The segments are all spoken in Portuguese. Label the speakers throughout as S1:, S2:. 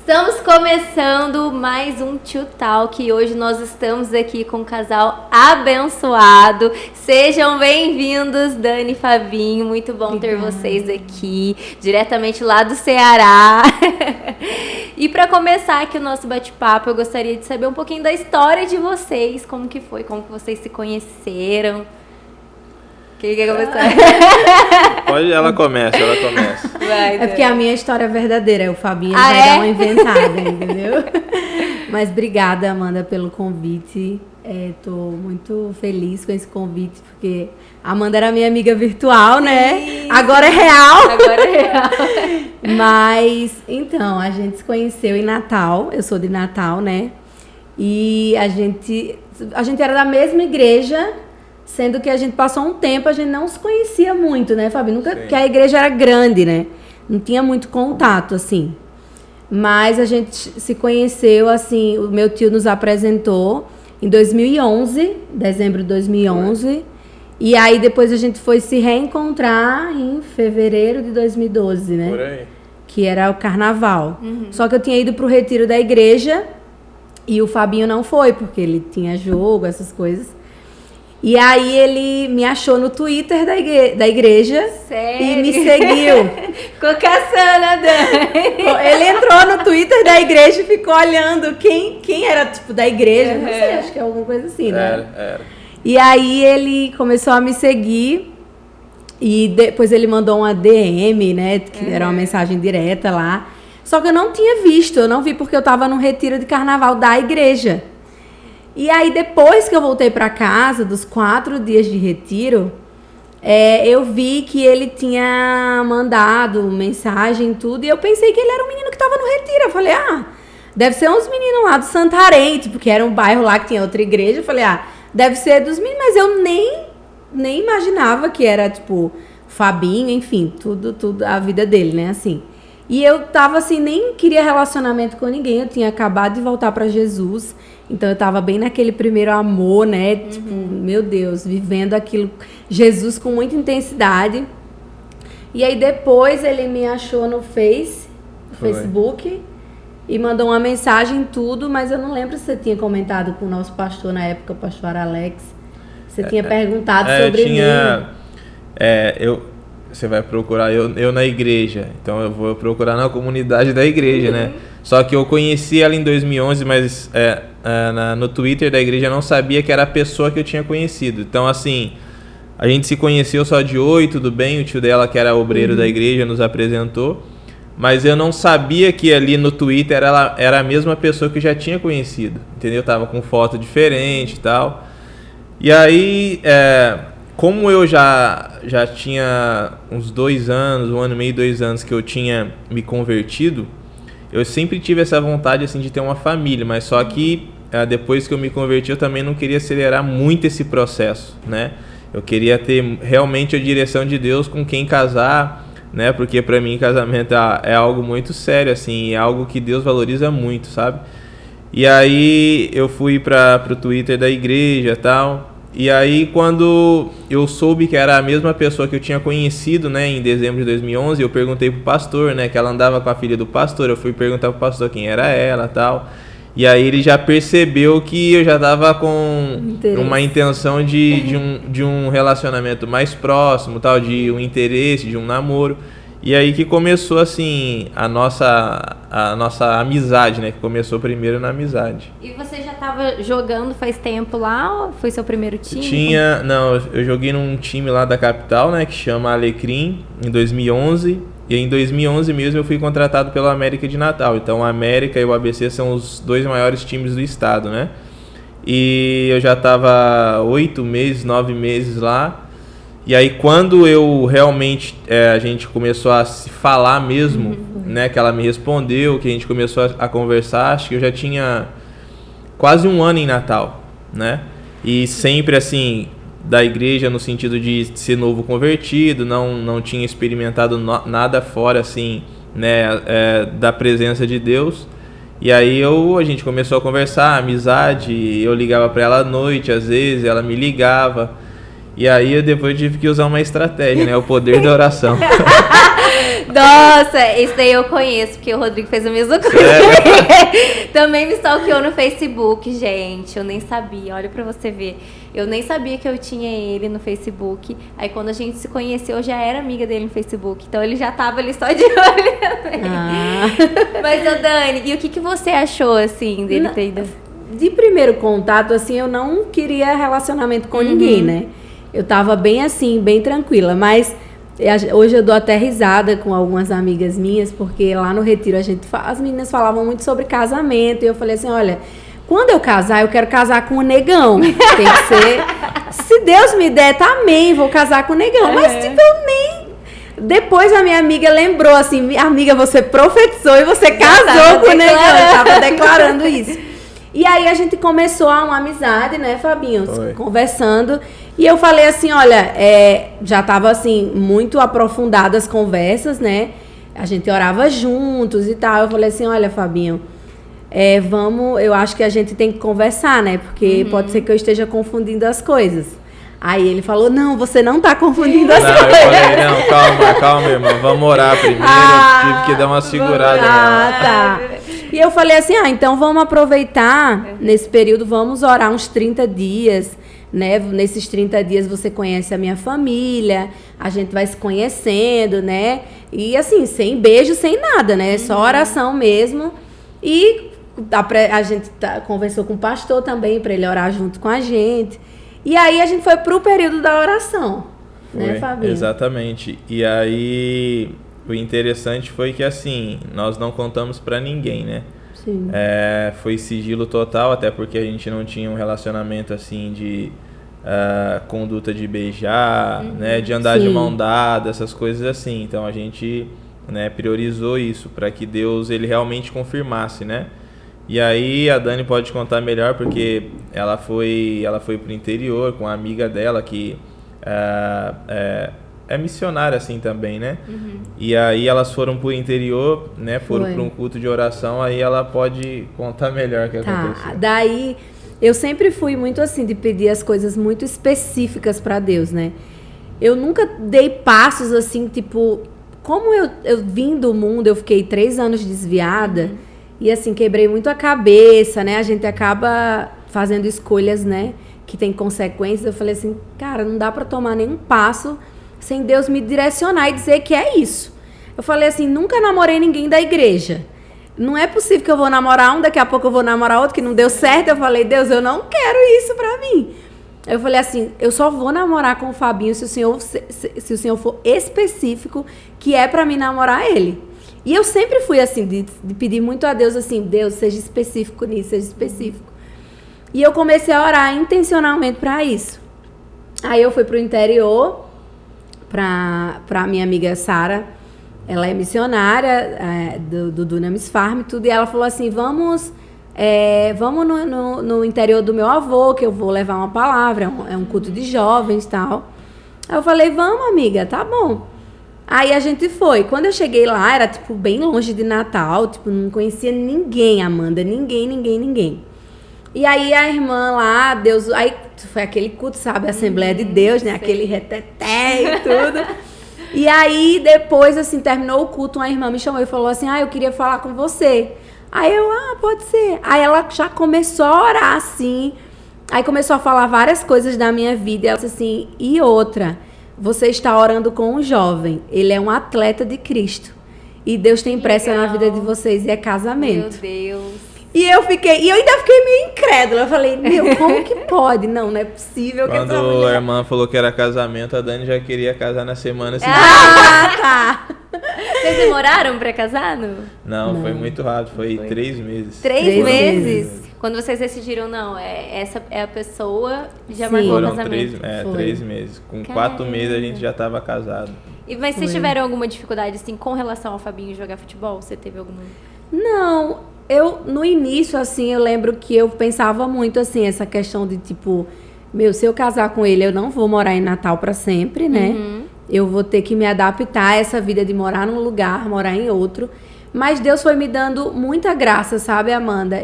S1: Estamos começando mais um Tio Talk e hoje nós estamos aqui com um casal abençoado. Sejam bem-vindos, Dani e Fabinho. Muito bom ter vocês aqui, diretamente lá do Ceará. E para começar aqui o nosso bate-papo, eu gostaria de saber um pouquinho da história de vocês, como que foi, como que vocês se conheceram. Quem quer começar?
S2: Pode, ela começa.
S3: É porque a minha história é verdadeira, o Fabinho vai dar uma inventada, entendeu? Mas obrigada, Amanda, pelo convite. Tô muito feliz com esse convite, porque a Amanda era minha amiga virtual, né?
S1: Sim.
S3: Agora é real.
S1: Mas,
S3: então, a gente se conheceu em Natal, eu sou de Natal, né? E a gente era da mesma igreja, sendo que a gente passou um tempo, a gente não se conhecia muito, né, Fabinho? Porque a igreja era grande, né? Não tinha muito contato, assim. Mas a gente se conheceu, assim, o meu tio nos apresentou em 2011, dezembro de 2011. E aí depois a gente foi se reencontrar em fevereiro de 2012, né?
S2: Por aí.
S3: Que era o carnaval. Só que eu tinha ido pro retiro da igreja e o Fabinho não foi, porque ele tinha jogo, essas coisas. E aí ele me achou no Twitter da igreja.
S1: sério?
S3: E me seguiu.
S1: Ficou caçando a Dani.
S3: Ele entrou no Twitter da igreja e ficou olhando quem era, tipo, da igreja. Não sei, acho que é alguma coisa assim, né?
S2: Era.
S3: E aí ele começou a me seguir e depois ele mandou uma DM, né? Que era uma mensagem direta lá. Só que eu não tinha visto, eu não vi porque eu tava num retiro de carnaval da igreja. E aí, depois que eu voltei para casa, dos 4 dias de retiro, eu vi que ele tinha mandado mensagem e tudo, e eu pensei que ele era um menino que estava no retiro. Eu falei, deve ser uns meninos lá do Santarém, tipo, que era um bairro lá que tinha outra igreja. Eu falei, deve ser dos meninos, mas eu nem imaginava que era, tipo, Fabinho, enfim, tudo, a vida dele, né, assim. E eu tava assim, nem queria relacionamento com ninguém, eu tinha acabado de voltar para Jesus. Então eu tava bem naquele primeiro amor, né? Tipo, meu Deus, vivendo aquilo, Jesus com muita intensidade. E aí depois ele me achou no Facebook e mandou uma mensagem tudo, mas eu não lembro se você tinha comentado com o nosso pastor na época, o pastor Alex. Você tinha perguntado sobre mim.
S2: Você vai procurar eu na igreja, então eu vou procurar na comunidade da igreja, né? Só que eu conheci ela em 2011, mas no Twitter da igreja eu não sabia que era a pessoa que eu tinha conhecido. Então, assim, a gente se conheceu só de oi, tudo bem, o tio dela, que era obreiro da igreja, nos apresentou, mas eu não sabia que ali no Twitter ela era a mesma pessoa que eu já tinha conhecido, entendeu? Tava com foto diferente e tal. E aí, como eu já tinha uns 2 anos, 1 ano e meio, 2 anos que eu tinha me convertido, eu sempre tive essa vontade assim de ter uma família, mas só que depois que eu me converti eu também não queria acelerar muito esse processo, né? Eu queria ter realmente a direção de Deus com quem casar, né? Porque para mim casamento é algo muito sério, assim, é algo que Deus valoriza muito, sabe? E aí eu fui pro Twitter da igreja e tal. E aí, quando eu soube que era a mesma pessoa que eu tinha conhecido, né, em dezembro de 2011, eu perguntei pro pastor, né, que ela andava com a filha do pastor. Eu fui perguntar pro pastor quem era ela e tal. E aí ele já percebeu que eu já tava com uma intenção de um relacionamento mais próximo, tal, de um interesse, de um namoro. E aí que começou, assim, a nossa amizade, né? Que começou primeiro na amizade.
S1: E você já estava jogando faz tempo lá ou foi seu primeiro time?
S2: Eu joguei num time lá da capital, né? Que chama Alecrim, em 2011. E em 2011 mesmo eu fui contratado pelo América de Natal. Então a América e o ABC são os 2 maiores times do estado, né? E eu já estava 8 meses, 9 meses lá. E aí quando eu realmente, a gente começou a se falar mesmo, né, que ela me respondeu, que a gente começou a conversar, acho que eu já tinha quase 1 ano em Natal, né? E sempre assim, da igreja no sentido de ser novo convertido, não tinha experimentado nada fora assim, né, da presença de Deus. E aí a gente começou a conversar, amizade, eu ligava para ela à noite, às vezes ela me ligava. E aí eu depois tive que usar uma estratégia, né? O poder da oração.
S1: Nossa, esse daí eu conheço, porque o Rodrigo fez a mesma coisa. Também me stalkeou no Facebook, gente. Eu nem sabia, olha pra você ver. Eu nem sabia que eu tinha ele no Facebook. Aí quando a gente se conheceu, eu já era amiga dele no Facebook. Então ele já tava ali só de olho. Mas, ô Dani, e o que você achou, assim, dele ter ido?
S3: De primeiro contato, assim, eu não queria relacionamento com ninguém, né? Eu tava bem assim, bem tranquila. Mas hoje eu dou até risada com algumas amigas minhas, porque lá no retiro as meninas falavam muito sobre casamento. E eu falei assim, olha, quando eu casar, eu quero casar com o negão. Tem que ser... Se Deus me der, tá amém, vou casar com o negão. Mas, tipo, eu nem... Depois a minha amiga lembrou assim, amiga, você profetizou e você casou com o negão. Eu tava declarando isso. E aí a gente começou uma amizade, né, Fabinho? Conversando. E eu falei assim, olha, já tava assim, muito aprofundadas as conversas, né? A gente orava juntos e tal. Eu falei assim, olha, Fabinho, eu acho que a gente tem que conversar, né? Porque pode ser que eu esteja confundindo as coisas. Aí ele falou, não, você não tá confundindo as coisas.
S2: Eu falei, não, calma, irmã, vamos orar primeiro. Tive que dar uma segurada.
S3: Tá. E eu falei assim, então vamos aproveitar nesse período, vamos orar uns 30 dias, né? Nesses 30 dias você conhece a minha família, a gente vai se conhecendo, né? E assim, sem beijo, sem nada, né? Só oração mesmo. E a gente conversou com o pastor também, para ele orar junto com a gente. E aí a gente foi pro período da oração, né, Fabinho?
S2: Exatamente. E aí o interessante foi que assim, nós não contamos para ninguém, né?
S3: Sim.
S2: Foi sigilo total, até porque a gente não tinha um relacionamento assim de conduta de beijar, né, de andar de mão dada, essas coisas assim. Então a gente, né, priorizou isso para que Deus ele realmente confirmasse, né? E aí a Dani pode contar melhor, porque ela foi pro interior com uma amiga dela que é missionária assim também, né? E aí elas foram pro interior, né? Foram para um culto de oração, aí ela pode contar melhor o que aconteceu.
S3: Daí eu sempre fui muito assim, de pedir as coisas muito específicas para Deus, né? Eu nunca dei passos assim, tipo... Como eu vim do mundo, eu fiquei 3 anos desviada... E assim, quebrei muito a cabeça, né? A gente acaba fazendo escolhas, né? Que tem consequências. Eu falei assim, cara, não dá pra tomar nenhum passo sem Deus me direcionar e dizer que é isso. Eu falei assim, nunca namorei ninguém da igreja. Não é possível que eu vou namorar um, daqui a pouco eu vou namorar outro, que não deu certo. Eu falei, Deus, eu não quero isso pra mim. Eu falei assim, eu só vou namorar com o Fabinho se o senhor for específico que é pra mim namorar ele. E eu sempre fui assim, de pedir muito a Deus, assim, Deus, seja específico nisso, seja específico. E eu comecei a orar intencionalmente para isso. Aí eu fui pro interior, pra minha amiga Sara, ela é missionária do Dunamis Farm e tudo, e ela falou assim, vamos no interior do meu avô, que eu vou levar uma palavra, é um culto de jovens e tal. Aí eu falei, vamos, amiga, tá bom. Aí a gente foi. Quando eu cheguei lá, era, tipo, bem longe de Natal. Tipo, não conhecia ninguém, Amanda. Ninguém. E aí a irmã lá, Deus... Aí foi aquele culto, sabe? Assembleia de Deus, né? Aquele reteté e tudo. E aí, depois, assim, terminou o culto, uma irmã me chamou e falou assim, eu queria falar com você. Aí eu, pode ser. Aí ela já começou a orar, assim. Aí começou a falar várias coisas da minha vida. E ela disse assim, e outra... Você está orando com um jovem. Ele é um atleta de Cristo. E Deus tem pressa na vida de vocês e é casamento.
S1: Meu Deus.
S3: E eu ainda fiquei meio incrédula. Eu falei, como que pode? Não é possível.
S2: Quando a irmã falou que era casamento, a Dani já queria casar na semana seguinte.
S3: Tá.
S1: Vocês demoraram pra casar?
S2: Não, foi muito rápido. Foi 3 meses.
S1: 3 meses? Quando vocês decidiram, não, essa é a pessoa, já marcou o casamento.
S2: 3 meses. Com 4 meses a gente já estava casado.
S1: Mas vocês tiveram alguma dificuldade, assim, com relação ao Fabinho jogar futebol? Você teve alguma?
S3: Não, no início, assim, eu lembro que eu pensava muito, assim, essa questão de, tipo, se eu casar com ele, eu não vou morar em Natal para sempre, né? Eu vou ter que me adaptar a essa vida de morar num lugar, morar em outro. Mas Deus foi me dando muita graça, sabe, Amanda?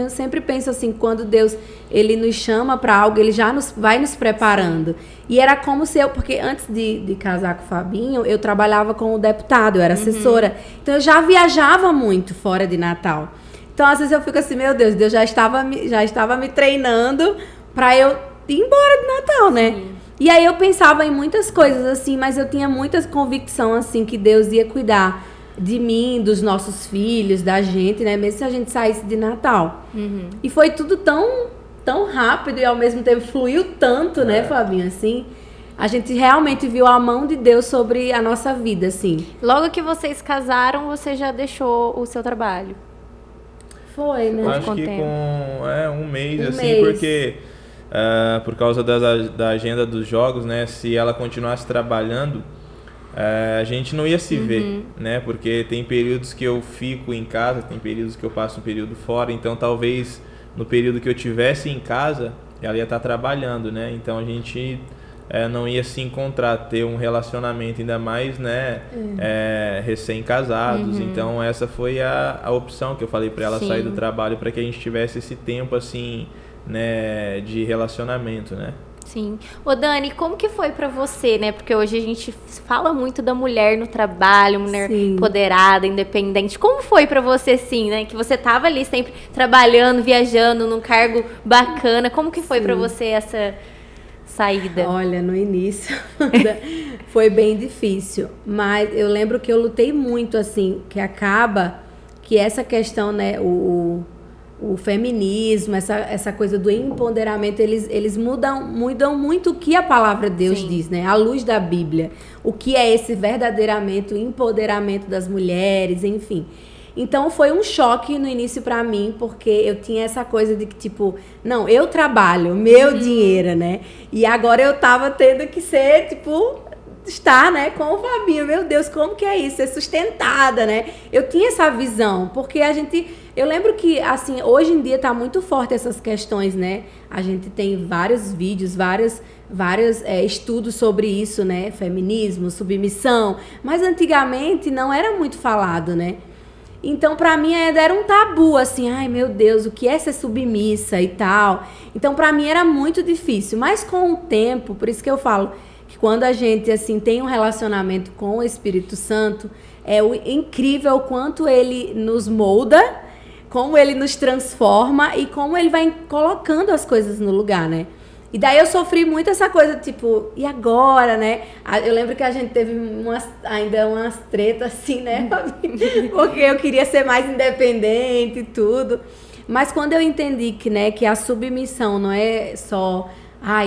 S3: Sempre penso assim, quando Deus ele nos chama para algo, ele já vai nos preparando. E era como se porque antes de casar com o Fabinho, eu trabalhava como deputado, eu era assessora. Então eu já viajava muito fora de Natal. Então às vezes eu fico assim, meu Deus já estava me treinando para eu ir embora de Natal, né? Sim. E aí eu pensava em muitas coisas assim, mas eu tinha muita convicção assim que Deus ia cuidar de mim, dos nossos filhos, da gente, né? Mesmo se a gente saísse de Natal. E foi tudo tão rápido e ao mesmo tempo fluiu tanto, né, Fabinho? Assim, a gente realmente viu a mão de Deus sobre a nossa vida, assim.
S1: Logo que vocês casaram, você já deixou o seu trabalho?
S3: Foi, né?
S2: Acho que com um mês, assim, porque por causa da agenda dos jogos, né? Se ela continuasse trabalhando, a gente não ia se ver, né? Porque tem períodos que eu fico em casa, tem períodos que eu passo um período fora, então talvez no período que eu tivesse em casa, ela ia estar trabalhando, né? Então a gente não ia se encontrar, ter um relacionamento, ainda mais, né? Recém-casados. Então essa foi a opção que eu falei para ela sair do trabalho, para que a gente tivesse esse tempo assim, né? De relacionamento, né?
S1: Sim. Ô Dani, como que foi pra você, né? Porque hoje a gente fala muito da mulher no trabalho, mulher empoderada, independente. Como foi pra você, assim, né? Que você tava ali sempre trabalhando, viajando, num cargo bacana. Como que foi pra você essa saída?
S3: Olha, no início foi bem difícil. Mas eu lembro que eu lutei muito, assim, que essa questão, né? O feminismo, essa coisa do empoderamento, eles mudam muito o que a palavra de Deus diz, né? À luz da Bíblia. O que é esse verdadeiramente empoderamento das mulheres, enfim. Então foi um choque no início pra mim, porque eu tinha essa coisa de que, tipo, não, eu trabalho, meu dinheiro, né? E agora eu tava tendo que ser, tipo, estar, né, com o Fabinho. Meu Deus, como que é isso? Ser sustentada, né? Eu tinha essa visão, porque eu lembro que, assim, hoje em dia tá muito forte essas questões, né? A gente tem vários vídeos, vários estudos sobre isso, né? Feminismo, submissão. Mas antigamente não era muito falado, né? Então, pra mim, era um tabu, assim, ai, meu Deus, o que é ser submissa e tal. Então, pra mim, era muito difícil. Mas com o tempo, por isso que eu falo que quando a gente, assim, tem um relacionamento com o Espírito Santo, é incrível o quanto ele nos molda, como ele nos transforma e como ele vai colocando as coisas no lugar, né? E daí eu sofri muito essa coisa, tipo, e agora, né? Eu lembro que a gente teve ainda umas tretas assim, né? Porque eu queria ser mais independente e tudo. Mas quando eu entendi que a submissão não é só,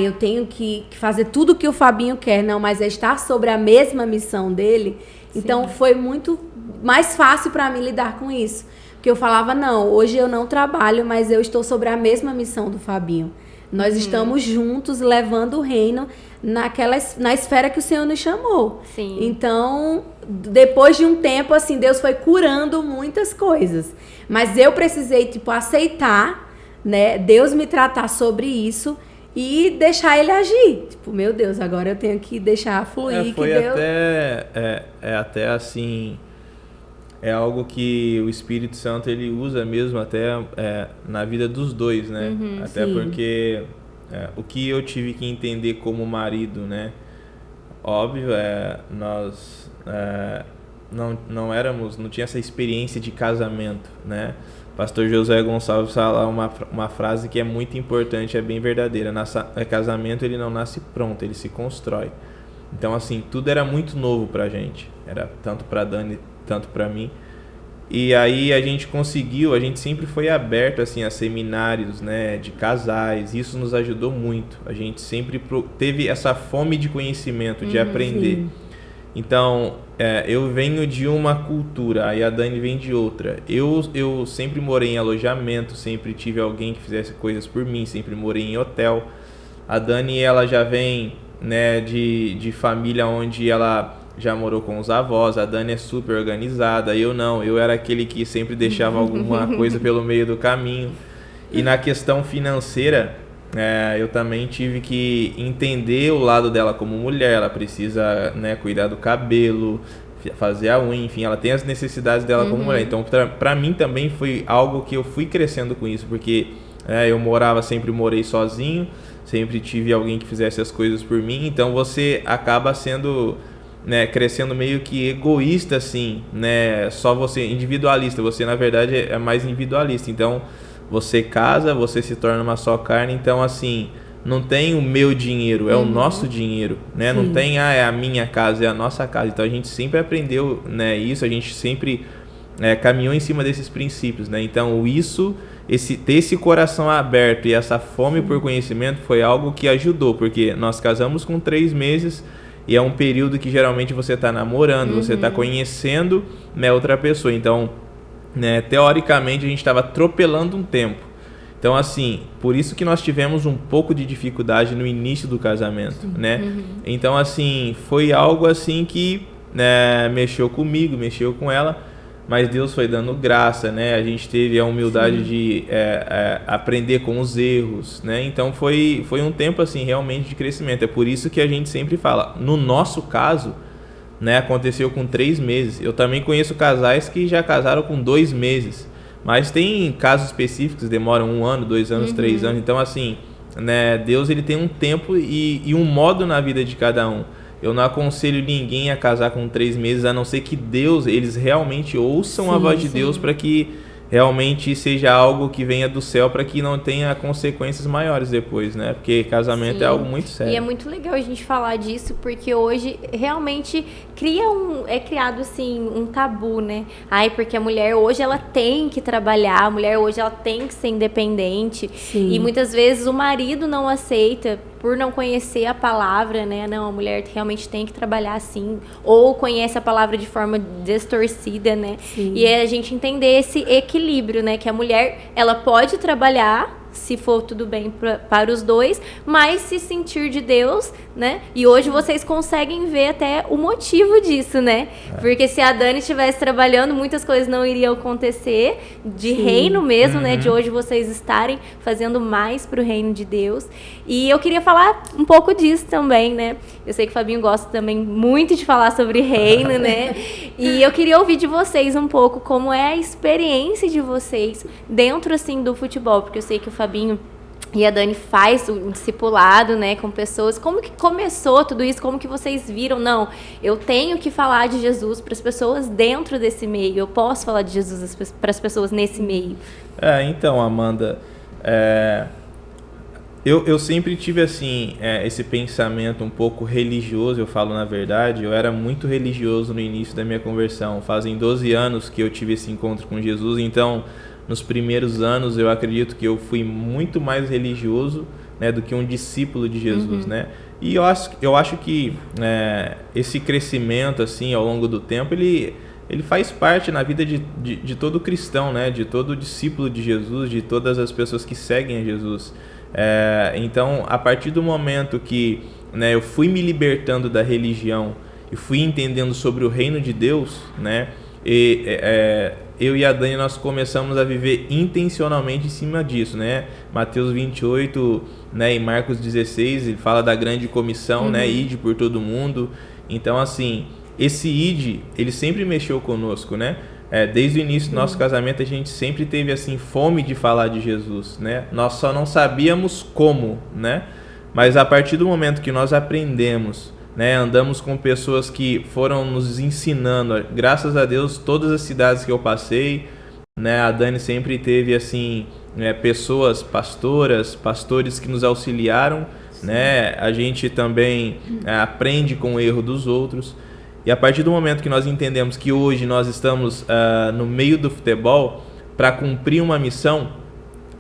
S3: eu tenho que fazer tudo o que o Fabinho quer, não, mas é estar sobre a mesma missão dele. Sim. Então foi muito mais fácil para mim lidar com isso. Porque eu falava, não, hoje eu não trabalho, mas eu estou sobre a mesma missão do Fabinho. Nós estamos juntos levando o reino na esfera que o Senhor nos chamou.
S1: Sim.
S3: Então, depois de um tempo, assim, Deus foi curando muitas coisas. Mas eu precisei, tipo, aceitar, né? Deus me tratar sobre isso e deixar ele agir. Tipo, meu Deus, agora eu tenho que deixar fluir.
S2: Foi
S3: que Deus...
S2: até assim... É algo que o Espírito Santo ele usa mesmo até na vida dos dois, né? Até sim. Porque o que eu tive que entender como marido, né? Óbvio, nós não tinha essa experiência de casamento, né? Pastor Josué Gonçalves fala uma frase que é muito importante, é bem verdadeira. Casamento ele não nasce pronto, ele se constrói. Então assim, tudo era muito novo pra gente. Era tanto pra Dani, tanto para mim. E aí a gente sempre foi aberto assim a seminários, né, de casais. Isso nos ajudou muito. A gente sempre teve essa fome de conhecimento, de aprender. Sim. Então, eu venho de uma cultura, aí a Dani vem de outra. Eu sempre morei em alojamento, sempre tive alguém que fizesse coisas por mim, sempre morei em hotel. A Dani, ela já vem, né, de família onde ela já morou com os avós. A Dani é super organizada, eu não, eu era aquele que sempre deixava alguma coisa pelo meio do caminho. E na questão financeira, eu também tive que entender o lado dela como mulher. Ela precisa, né, cuidar do cabelo, fazer a unha, enfim, ela tem as necessidades dela como mulher. Então, pra mim também foi algo que eu fui crescendo com isso, porque eu sempre morei sozinho, sempre tive alguém que fizesse as coisas por mim, então você acaba sendo, né, crescendo meio que egoísta, assim, né, só você, individualista, você na verdade é mais individualista, então você casa, você se torna uma só carne, então assim, não tem o meu dinheiro, é o nosso dinheiro, né, não tem, é a minha casa, é a nossa casa, então a gente sempre aprendeu, né, isso, a gente sempre caminhou em cima desses princípios, né, então ter esse coração aberto e essa fome por conhecimento foi algo que ajudou, porque nós casamos com 3 meses e é um período que geralmente você está namorando, você está conhecendo, né, outra pessoa. Então, né, teoricamente, a gente estava atropelando um tempo. Então, assim, por isso que nós tivemos um pouco de dificuldade no início do casamento, né? Então, assim, foi algo assim que, né, mexeu comigo, mexeu com ela, mas Deus foi dando graça, né? A gente teve a humildade de aprender com os erros, né? Então foi um tempo assim realmente de crescimento. É por isso que a gente sempre fala, no nosso caso, né, aconteceu com 3 meses. Eu também conheço casais que já casaram com 2 meses, mas tem casos específicos que demoram 1 ano, 2 anos, 3 anos. Então assim, né, Deus ele tem um tempo e um modo na vida de cada um. Eu não aconselho ninguém a casar com 3 meses, a não ser que eles realmente ouçam a voz de Deus para que realmente seja algo que venha do céu, para que não tenha consequências maiores depois, né? Porque casamento é algo muito sério.
S1: E é muito legal a gente falar disso, porque hoje realmente é criado assim um tabu, né? Porque a mulher hoje ela tem que trabalhar, a mulher hoje ela tem que ser independente. Sim. E muitas vezes o marido não aceita por não conhecer a palavra, né? Não, a mulher realmente tem que trabalhar assim, ou conhece a palavra de forma distorcida, né? Sim. E é a gente entender esse equilíbrio, né? Que a mulher, ela pode trabalhar, se for tudo bem para os dois, mas se sentir de Deus, né? E hoje vocês conseguem ver até o motivo disso, né? Porque se a Dani estivesse trabalhando, muitas coisas não iriam acontecer, de reino mesmo, né? De hoje vocês estarem fazendo mais para o reino de Deus. E eu queria falar um pouco disso também, né? Eu sei que o Fabinho gosta também muito de falar sobre reino, né? E eu queria ouvir de vocês um pouco como é a experiência de vocês dentro, assim, do futebol, porque eu sei que o Fabinho e a Dani faz o discipulado, né, com pessoas. Como que começou tudo isso? Como que vocês viram? Não, eu tenho que falar de Jesus para as pessoas dentro desse meio. Eu posso falar de Jesus para as pessoas nesse meio.
S2: Então, Amanda, eu sempre tive assim esse pensamento um pouco religioso, eu falo na verdade. Eu era muito religioso no início da minha conversão. Fazem 12 anos que eu tive esse encontro com Jesus, então nos primeiros anos eu acredito que eu fui muito mais religioso, né, do que um discípulo de Jesus, né? E eu acho que esse crescimento assim ao longo do tempo ele faz parte na vida de todo cristão, né? De todo discípulo de Jesus, de todas as pessoas que seguem a Jesus. Então, a partir do momento que, né, eu fui me libertando da religião e fui entendendo sobre o reino de Deus, né? Eu e a Dani, nós começamos a viver intencionalmente em cima disso, né? Mateus 28, né, e Marcos 16, ele fala da grande comissão, né? Ide por todo mundo. Então, assim, esse ide, ele sempre mexeu conosco, né? Desde o início do nosso casamento, a gente sempre teve, assim, fome de falar de Jesus, né? Nós só não sabíamos como, né? Mas a partir do momento que nós aprendemos, né, andamos com pessoas que foram nos ensinando, graças a Deus, todas as cidades que eu passei, né, a Dani sempre teve assim, pessoas, pastores que nos auxiliaram, né, a gente também aprende com o erro dos outros, e a partir do momento que nós entendemos que hoje nós estamos no meio do futebol para cumprir uma missão.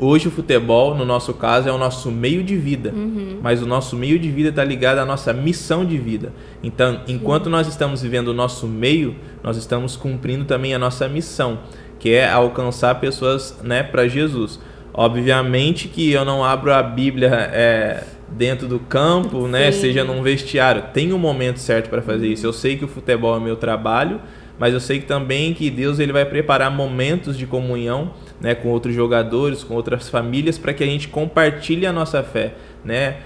S2: Hoje o futebol, no nosso caso, é o nosso meio de vida, mas o nosso meio de vida está ligado à nossa missão de vida. Então, enquanto nós estamos vivendo o nosso meio, nós estamos cumprindo também a nossa missão, que é alcançar pessoas, né, para Jesus. Obviamente que eu não abro a Bíblia dentro do campo, né, seja num vestiário. Tem um momento certo para fazer isso. Eu sei que o futebol é meu trabalho, mas eu sei que também que Deus ele vai preparar momentos de comunhão, né, com outros jogadores, com outras famílias, para que a gente compartilhe a nossa fé, né?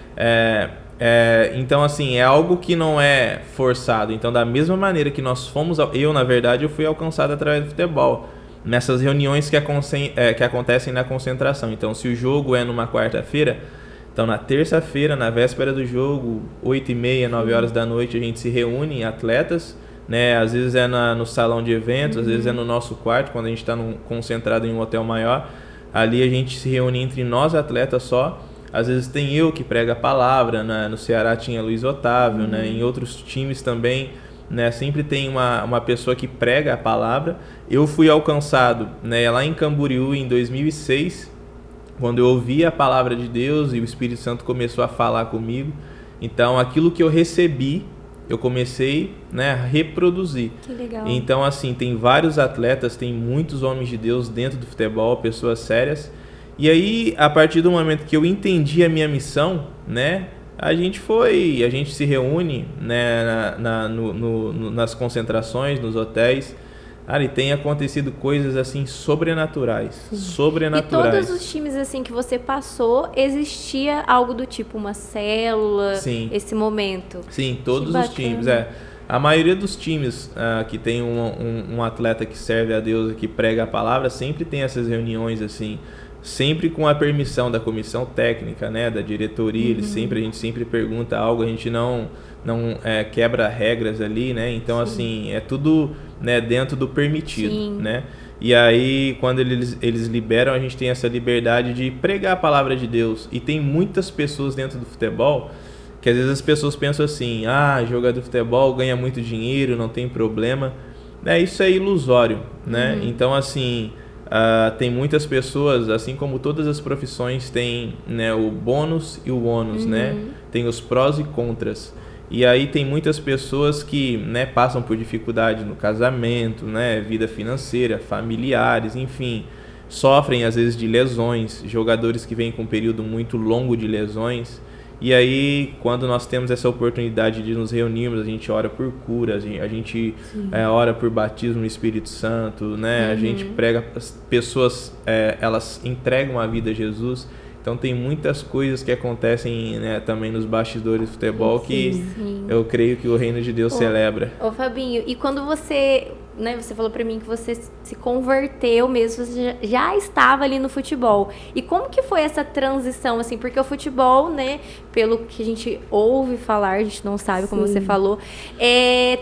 S2: Então, assim, é algo que não é forçado. Então, da mesma maneira que nós fomos... na verdade, eu fui alcançado através do futebol. Nessas reuniões que acontecem na concentração. Então, se o jogo é numa quarta-feira, então na terça-feira, na véspera do jogo, 8h30, 9 horas da noite, a gente se reúne, atletas, né? Às vezes é no salão de eventos, às vezes é no nosso quarto, quando a gente está concentrado em um hotel maior. Ali a gente se reúne entre nós, atletas só. Às vezes tem eu que prego a palavra, né? No Ceará tinha Luiz Otávio, né? Em outros times também, né? Sempre tem uma pessoa que prega a palavra. Eu fui alcançado, né? Lá em Camboriú em 2006, quando eu ouvi a palavra de Deus e o Espírito Santo começou a falar comigo. Então aquilo que eu recebi, eu comecei, né, a reproduzir.
S1: Que legal.
S2: Então, assim, tem vários atletas, tem muitos homens de Deus dentro do futebol, pessoas sérias. E aí, a partir do momento que eu entendi a minha missão, né, a gente se reúne, né, nas concentrações, nos hotéis. E tem acontecido coisas assim sobrenaturais. Sobrenaturais.
S1: E todos os times assim que você passou, existia algo do tipo uma célula,
S2: Sim.
S1: Esse momento?
S2: Sim, todos os times. A maioria dos times que tem um atleta que serve a Deus e que prega a palavra, sempre tem essas reuniões assim, sempre com a permissão da comissão técnica, né, da diretoria. A gente sempre pergunta algo, a gente não quebra regras ali, né? Então, sim, assim, é tudo, né, dentro do permitido, sim, né? E aí, quando eles liberam, a gente tem essa liberdade de pregar a palavra de Deus. E tem muitas pessoas dentro do futebol que às vezes as pessoas pensam assim, jogador de futebol ganha muito dinheiro, não tem problema. Isso é ilusório, né? Então, assim, tem muitas pessoas, assim como todas as profissões, tem, né, o bônus e o ônus, né? Tem os prós e contras. E aí tem muitas pessoas que, né, passam por dificuldade no casamento, né, vida financeira, familiares, enfim, sofrem às vezes de lesões, jogadores que vêm com um período muito longo de lesões. E aí, quando nós temos essa oportunidade de nos reunirmos, a gente ora por cura, a gente ora por batismo no Espírito Santo, né? A gente prega, as pessoas, elas entregam a vida a Jesus. Então tem muitas coisas que acontecem, né, também nos bastidores do futebol, que eu creio que o reino de Deus celebra.
S1: Ô Fabinho, e quando você falou pra mim que você se converteu mesmo, você já estava ali no futebol. E como que foi essa transição, assim? Porque o futebol, né, pelo que a gente ouve falar, a gente não sabe, como você falou,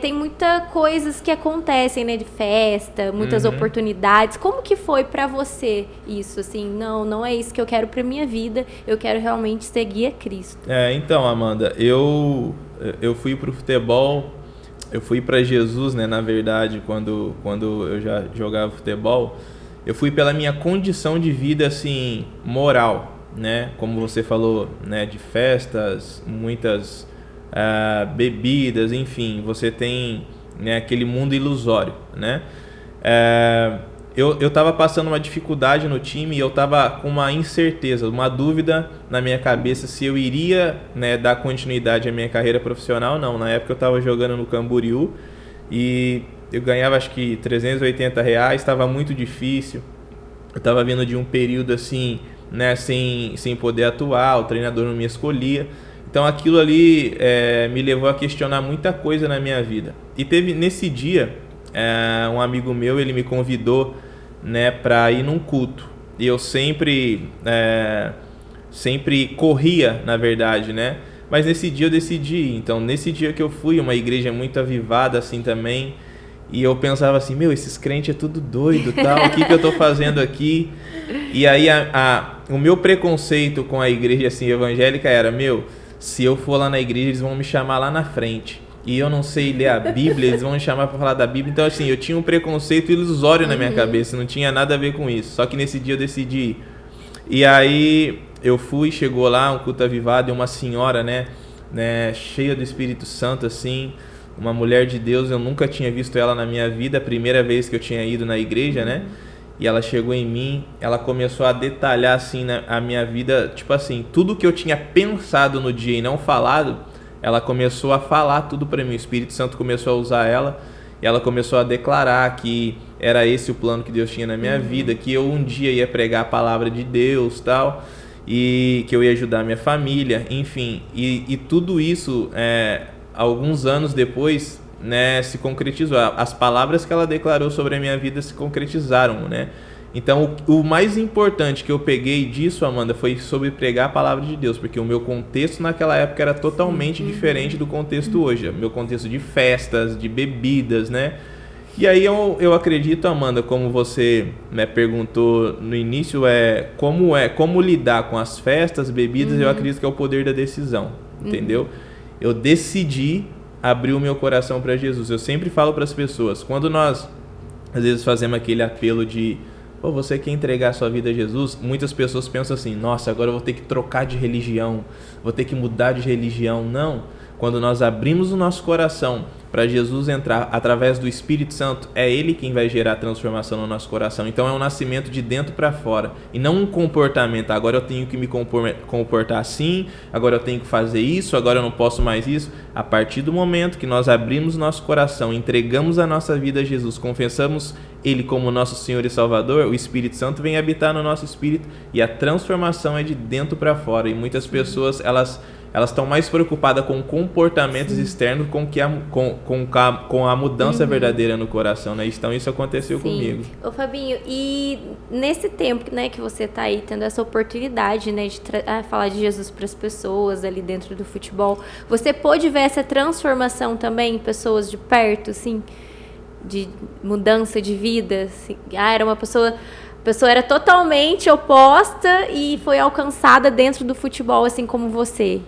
S1: tem muitas coisas que acontecem, né, de festa, muitas oportunidades. Como que foi pra você isso, assim? Não é isso que eu quero pra minha vida, eu quero realmente seguir a Cristo.
S2: Então, Amanda, eu fui pro futebol. Eu fui para Jesus, né, na verdade, quando eu já jogava futebol, eu fui pela minha condição de vida, assim, moral, né, como você falou, né, de festas, muitas bebidas, enfim, você tem, né, aquele mundo ilusório, né. Eu estava passando uma dificuldade no time e eu estava com uma incerteza, uma dúvida na minha cabeça se eu iria, né, dar continuidade à minha carreira profissional ou não. Na época eu estava jogando no Camboriú e eu ganhava acho que R$380, estava muito difícil. Eu estava vindo de um período assim, né, sem poder atuar, o treinador não me escolhia. Então aquilo ali me levou a questionar muita coisa na minha vida. E teve nesse dia... um amigo meu, ele me convidou, né, para ir num culto. E eu sempre corria, na verdade, né? Mas nesse dia eu decidi ir. Então, nesse dia que eu fui, uma igreja muito avivada assim também. E eu pensava assim, esses crentes é tudo doido, tal. O que eu tô fazendo aqui? E aí o meu preconceito com a igreja assim evangélica era, se eu for lá na igreja, eles vão me chamar lá na frente. E eu não sei ler a Bíblia, eles vão me chamar para falar da Bíblia. Então, assim, eu tinha um preconceito ilusório na minha cabeça, não tinha nada a ver com isso. Só que nesse dia eu decidi ir. E aí eu fui, chegou lá, um culto avivado, e uma senhora, né, cheia do Espírito Santo, assim, uma mulher de Deus. Eu nunca tinha visto ela na minha vida, a primeira vez que eu tinha ido na igreja, né? E ela chegou em mim, ela começou a detalhar, assim, a minha vida, tipo assim, tudo que eu tinha pensado no dia e não falado, ela começou a falar tudo para mim. O Espírito Santo começou a usar ela e ela começou a declarar que era esse o plano que Deus tinha na minha vida, que eu um dia ia pregar a palavra de Deus, tal. e que eu ia ajudar a minha família, enfim. E tudo isso, alguns anos depois, né, se concretizou. As palavras que ela declarou sobre a minha vida se concretizaram, né? Então, o mais importante que eu peguei disso, Amanda, foi sobre pregar a palavra de Deus, porque o meu contexto naquela época era totalmente diferente do contexto hoje. O meu contexto de festas, de bebidas, né? E aí eu acredito, Amanda, como você, né, perguntou no início, como lidar com as festas, bebidas, eu acredito que é o poder da decisão, entendeu? Eu decidi abrir o meu coração para Jesus. Eu sempre falo para as pessoas, quando nós, às vezes, fazemos aquele apelo de você quer entregar a sua vida a Jesus? Muitas pessoas pensam assim, nossa, agora eu vou ter que trocar de religião, vou ter que mudar de religião. Não. Quando nós abrimos o nosso coração para Jesus entrar através do Espírito Santo, é Ele quem vai gerar transformação no nosso coração. Então é um nascimento de dentro para fora e não um comportamento. Agora eu tenho que me comportar assim, agora eu tenho que fazer isso, agora eu não posso mais isso. A partir do momento que nós abrimos nosso coração, entregamos a nossa vida a Jesus, confessamos Ele como nosso Senhor e Salvador, o Espírito Santo vem habitar no nosso espírito e a transformação é de dentro para fora. E muitas pessoas, elas estão mais preocupadas com comportamentos externos com a mudança verdadeira no coração, né? Então isso aconteceu comigo.
S1: Ô Fabinho, e nesse tempo, né, que você tá aí tendo essa oportunidade, né, de falar de Jesus para as pessoas ali dentro do futebol, você pôde ver essa transformação também em pessoas de perto, assim, de mudança de vida? Assim? Era uma pessoa... A pessoa era totalmente oposta e foi alcançada dentro do futebol, assim como você.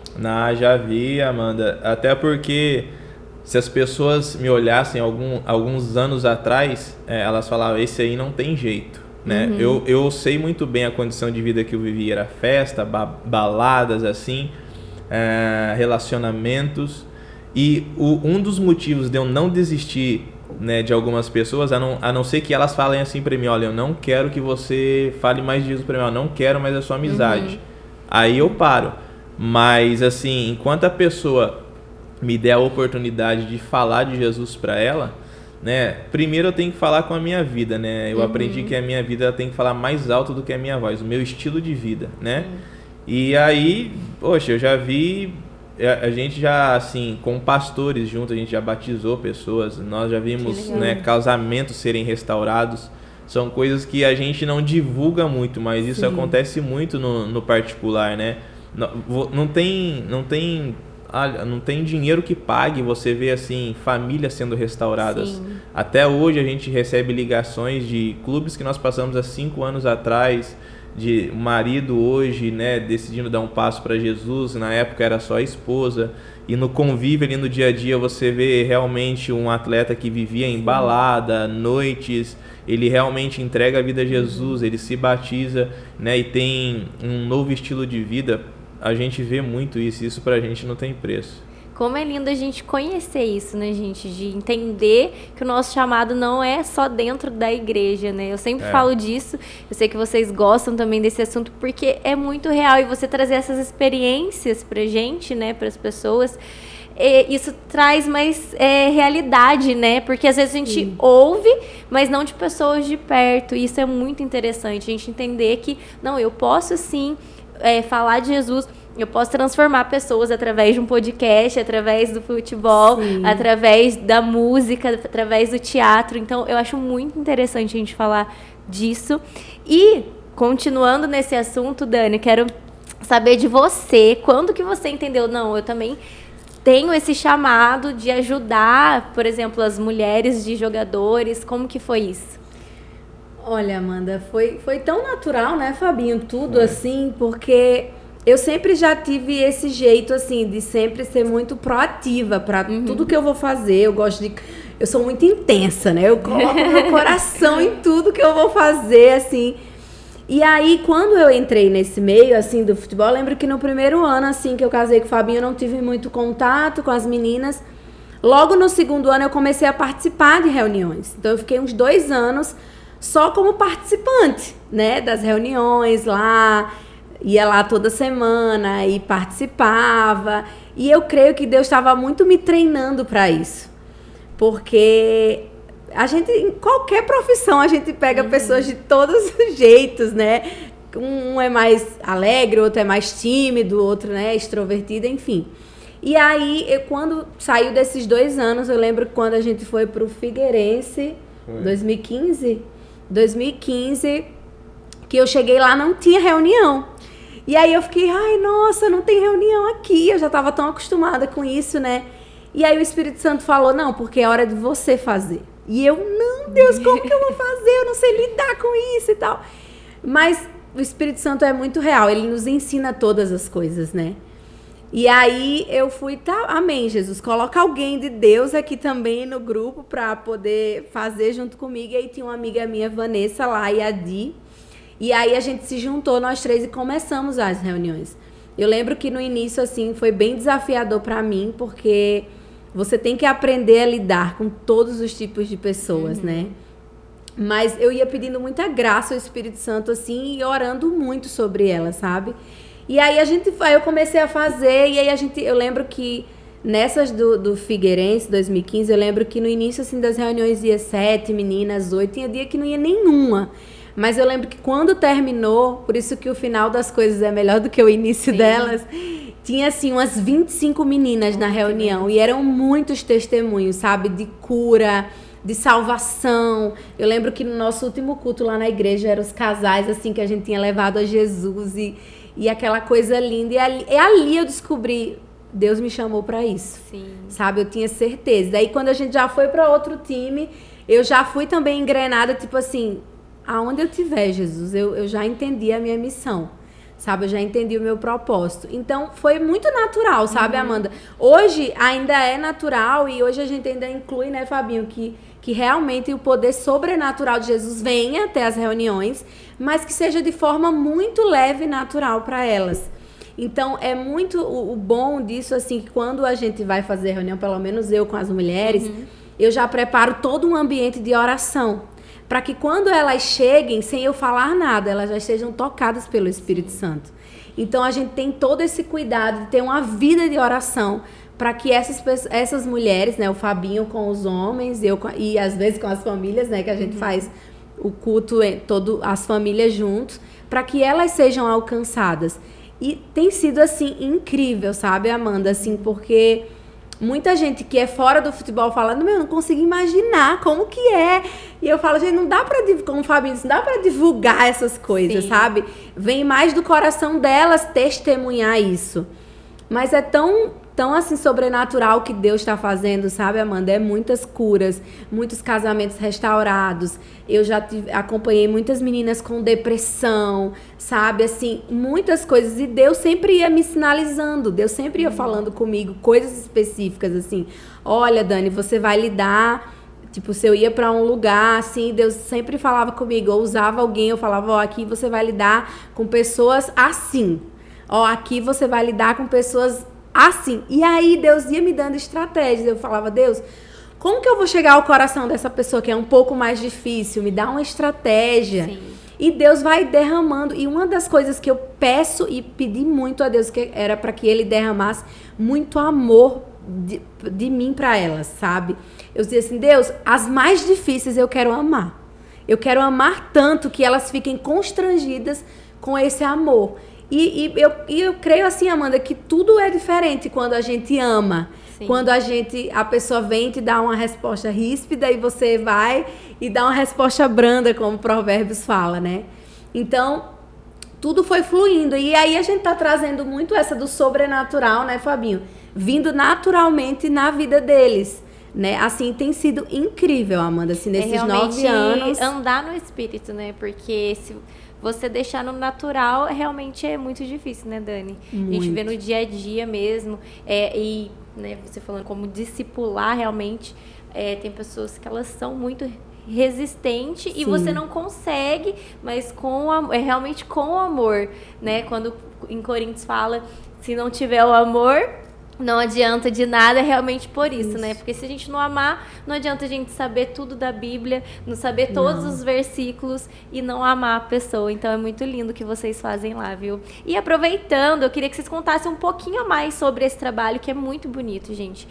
S2: Já vi, Amanda. Até porque se as pessoas me olhassem alguns anos atrás, elas falavam, esse aí não tem jeito, né? Eu sei muito bem a condição de vida que eu vivi. Era festa, baladas, assim, relacionamentos. E um dos motivos de eu não desistir, né, de algumas pessoas, a não ser que elas falem assim pra mim, olha, eu não quero que você fale mais disso pra mim, eu não quero mais a sua amizade. Aí eu paro. Mas assim, enquanto a pessoa me der a oportunidade de falar de Jesus pra ela, né, primeiro eu tenho que falar com a minha vida, né? Eu aprendi que a minha vida tem que falar mais alto do que a minha voz, o meu estilo de vida, né? E aí, poxa, eu já vi... A gente já, assim, com pastores juntos, a gente já batizou pessoas, nós já vimos, né, casamentos serem restaurados. São coisas que a gente não divulga muito, mas isso acontece muito no particular, né? Não tem dinheiro que pague você ver, assim, famílias sendo restauradas. Até hoje a gente recebe ligações de clubes que nós passamos há 5 anos atrás, de marido hoje, né, decidindo dar um passo para Jesus. Na época era só a esposa, e no convívio ali no dia a dia você vê realmente um atleta que vivia em balada, noites, ele realmente entrega a vida a Jesus, ele se batiza, né, e tem um novo estilo de vida. A gente vê muito isso pra gente não tem preço.
S1: Como é lindo a gente conhecer isso, né, gente? De entender que o nosso chamado não é só dentro da igreja, né? Eu sempre falo disso. Eu sei que vocês gostam também desse assunto, porque é muito real. E você trazer essas experiências pra gente, né, pras pessoas, isso traz mais realidade, né? Porque às vezes a gente ouve, mas não de pessoas de perto. E isso é muito interessante, a gente entender que, não, eu posso sim falar de Jesus. Eu posso transformar pessoas através de um podcast, através do futebol, através da música, através do teatro. Então, eu acho muito interessante a gente falar disso. E, continuando nesse assunto, Dani, quero saber de você. Quando que você entendeu? Não, eu também tenho esse chamado de ajudar, por exemplo, as mulheres de jogadores. Como que foi isso?
S3: Olha, Amanda, foi tão natural, né, Fabinho? Tudo assim, porque... Eu sempre já tive esse jeito, assim, de sempre ser muito proativa para tudo que eu vou fazer. Eu sou muito intensa, né? Eu coloco meu coração em tudo que eu vou fazer, assim. E aí, quando eu entrei nesse meio, assim, do futebol, eu lembro que no primeiro ano, assim, que eu casei com o Fabinho, eu não tive muito contato com as meninas. Logo no segundo ano, eu comecei a participar de reuniões. Então, eu fiquei uns 2 anos só como participante, né? Das reuniões lá... Ia lá toda semana e participava. E eu creio que Deus estava muito me treinando para isso. Porque a gente, em qualquer profissão, a gente pega pessoas de todos os jeitos, né? Um é mais alegre, o outro é mais tímido, o outro, né, extrovertido, enfim. E aí, quando saiu desses 2 anos, eu lembro que quando a gente foi pro Figueirense, 2015, que eu cheguei lá, não tinha reunião. E aí eu fiquei, ai, nossa, não tem reunião aqui. Eu já estava tão acostumada com isso, né? E aí o Espírito Santo falou, não, porque é hora de você fazer. E eu, não, Deus, como que eu vou fazer? Eu não sei lidar com isso e tal. Mas o Espírito Santo é muito real, ele nos ensina todas as coisas, né? E aí eu fui, tá, amém, Jesus, coloca alguém de Deus aqui também no grupo para poder fazer junto comigo. E aí tinha uma amiga minha, Vanessa, lá, e a Di. E aí a gente se juntou, nós 3, e começamos as reuniões. Eu lembro que no início, assim, foi bem desafiador para mim, porque você tem que aprender a lidar com todos os tipos de pessoas, né? Mas eu ia pedindo muita graça ao Espírito Santo, assim, e orando muito sobre ela, sabe? E aí eu comecei a fazer, e aí eu lembro que nessas do Figueirense, 2015, eu lembro que no início, assim, das reuniões ia 7 meninas, 8, tinha dia que não ia nenhuma. Mas eu lembro que quando terminou, por isso que o final das coisas é melhor do que o início delas, tinha, assim, umas 25 meninas na reunião, e eram muitos testemunhos, sabe, de cura, de salvação. Eu lembro que no nosso último culto lá na igreja eram os casais, assim, que a gente tinha levado a Jesus, e aquela coisa linda. E ali eu descobri, Deus me chamou para isso. Sim. Sabe? Eu tinha certeza. Daí quando a gente já foi para outro time, eu já fui também engrenada, tipo assim, aonde eu tiver, Jesus, eu já entendi a minha missão. Sabe? Eu já entendi o meu propósito. Então, foi muito natural, sabe, Amanda? Hoje ainda é natural, e hoje a gente ainda inclui, né, Fabinho, que realmente o poder sobrenatural de Jesus venha até as reuniões, mas que seja de forma muito leve e natural para elas. Então, é muito o bom disso, assim, que quando a gente vai fazer reunião, pelo menos eu com as mulheres, eu já preparo todo um ambiente de oração, para que quando elas cheguem, sem eu falar nada, elas já estejam tocadas pelo Espírito Santo. Então, a gente tem todo esse cuidado de ter uma vida de oração, para que essas mulheres, né, o Fabinho com os homens, e às vezes com as famílias, né, que a gente faz o culto, as famílias juntos, para que elas sejam alcançadas. E tem sido, assim, incrível, sabe, Amanda? Assim, porque muita gente que é fora do futebol fala, eu não consigo imaginar como que é. E eu falo, gente, não dá pra, como o Fabinho disse, não dá pra divulgar essas coisas, sabe? Vem mais do coração delas testemunhar isso. Mas é tão assim, sobrenatural que Deus está fazendo, sabe, Amanda? É muitas curas, muitos casamentos restaurados. Eu já acompanhei muitas meninas com depressão, sabe? Assim, muitas coisas. E Deus sempre ia me sinalizando, Deus sempre ia falando comigo coisas específicas, assim. Olha, Dani, você vai lidar... Tipo, se eu ia para um lugar, assim, Deus sempre falava comigo. Ou usava alguém, eu falava, aqui você vai lidar com pessoas assim. Aqui você vai lidar com pessoas assim. E aí Deus ia me dando estratégias. Eu falava, Deus, como que eu vou chegar ao coração dessa pessoa que é um pouco mais difícil? Me dá uma estratégia. Sim. E Deus vai derramando. E uma das coisas que eu peço e pedi muito a Deus, que era para que Ele derramasse muito amor de mim para elas, sabe? Eu dizia assim, Deus, as mais difíceis eu quero amar. Eu quero amar tanto que elas fiquem constrangidas com esse amor. E eu creio assim, Amanda, que tudo é diferente quando a gente ama. Sim. Quando a pessoa vem e te dá uma resposta ríspida e você vai e dá uma resposta branda, como Provérbios fala, né? Então, tudo foi fluindo. E aí a gente tá trazendo muito essa do sobrenatural, né, Fabinho? Vindo naturalmente na vida deles, né? Assim, tem sido incrível, Amanda, assim, nesses 9 anos.
S1: Andar no espírito, né? Porque se você deixar no natural, realmente é muito difícil, né, Dani? Muito. A gente vê no dia a dia mesmo. E né, você falando como discipular, realmente, tem pessoas que elas são muito resistentes. Sim. E você não consegue, mas realmente com o amor, né? Quando em Coríntios fala, se não tiver o amor, não adianta de nada realmente por isso, né? Porque se a gente não amar, não adianta a gente saber tudo da Bíblia, não saber todos os versículos e não amar a pessoa. Então é muito lindo o que vocês fazem lá, viu? E aproveitando, eu queria que vocês contassem um pouquinho a mais sobre esse trabalho, que é muito bonito, gente.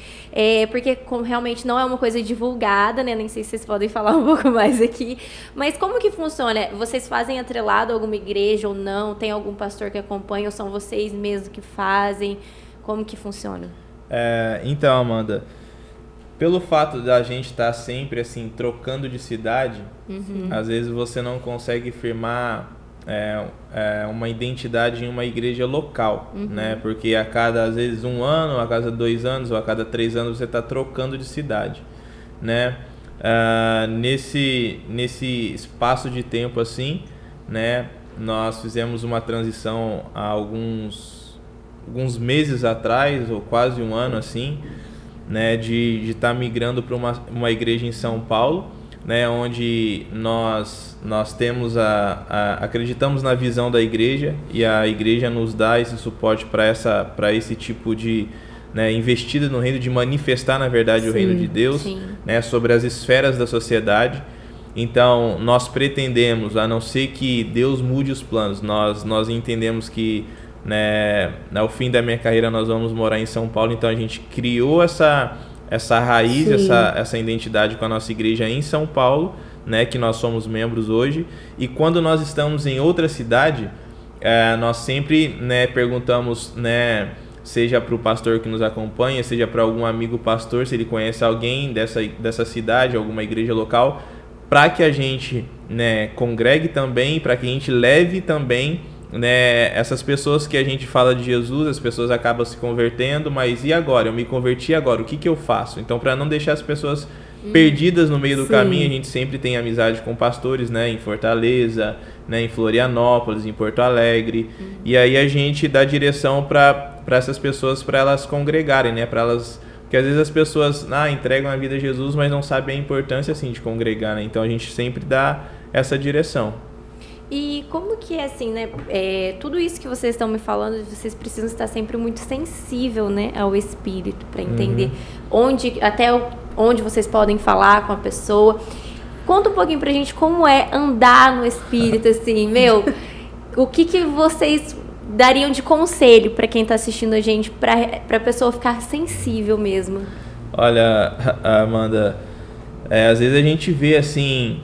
S1: Porque como realmente não é uma coisa divulgada, né? Nem sei se vocês podem falar um pouco mais aqui. Mas como que funciona? Vocês fazem atrelado a alguma igreja ou não? Tem algum pastor que acompanha ou são vocês mesmos que fazem? Como que funciona?
S2: Então, Amanda, pelo fato da gente estar sempre assim trocando de cidade, às vezes você não consegue firmar uma identidade em uma igreja local, né? Porque a cada, às vezes, 1 ano, a cada 2 anos ou a cada 3 anos você está trocando de cidade, né? Nesse espaço de tempo assim, né? Nós fizemos uma transição há alguns meses atrás, ou quase 1 ano assim, né, de estar migrando para uma igreja em São Paulo, né, onde nós temos acreditamos na visão da igreja, e a igreja nos dá esse suporte para esse tipo de, né, investida no reino, de manifestar na verdade o reino de Deus, né, sobre as esferas da sociedade. Então nós pretendemos, a não ser que Deus mude os planos, nós entendemos que, né, ao fim da minha carreira nós vamos morar em São Paulo, então a gente criou essa raiz, essa identidade com a nossa igreja em São Paulo, né, que nós somos membros hoje. E quando nós estamos em outra cidade, nós sempre, né, perguntamos, né, seja para o pastor que nos acompanha, seja para algum amigo pastor, se ele conhece alguém dessa cidade, alguma igreja local, para que a gente, né, congregue também, para que a gente leve também, né, essas pessoas que a gente fala de Jesus, as pessoas acabam se convertendo, mas e agora? Eu me converti agora, o que eu faço? Então, para não deixar as pessoas perdidas no meio do caminho, a gente sempre tem amizade com pastores, né, em Fortaleza, né, em Florianópolis, em Porto Alegre, e aí a gente dá direção para essas pessoas, para elas congregarem, né, para elas, porque às vezes as pessoas entregam a vida a Jesus, mas não sabem a importância assim de congregar, né? Então a gente sempre dá essa direção.
S1: E como que é assim, né? Tudo isso que vocês estão me falando, vocês precisam estar sempre muito sensível, né, ao Espírito, para entender até onde vocês podem falar com a pessoa. Conta um pouquinho pra gente como é andar no Espírito, assim, o que vocês dariam de conselho para quem tá assistindo a gente, pra pessoa ficar sensível mesmo?
S2: Olha, Amanda, às vezes a gente vê assim,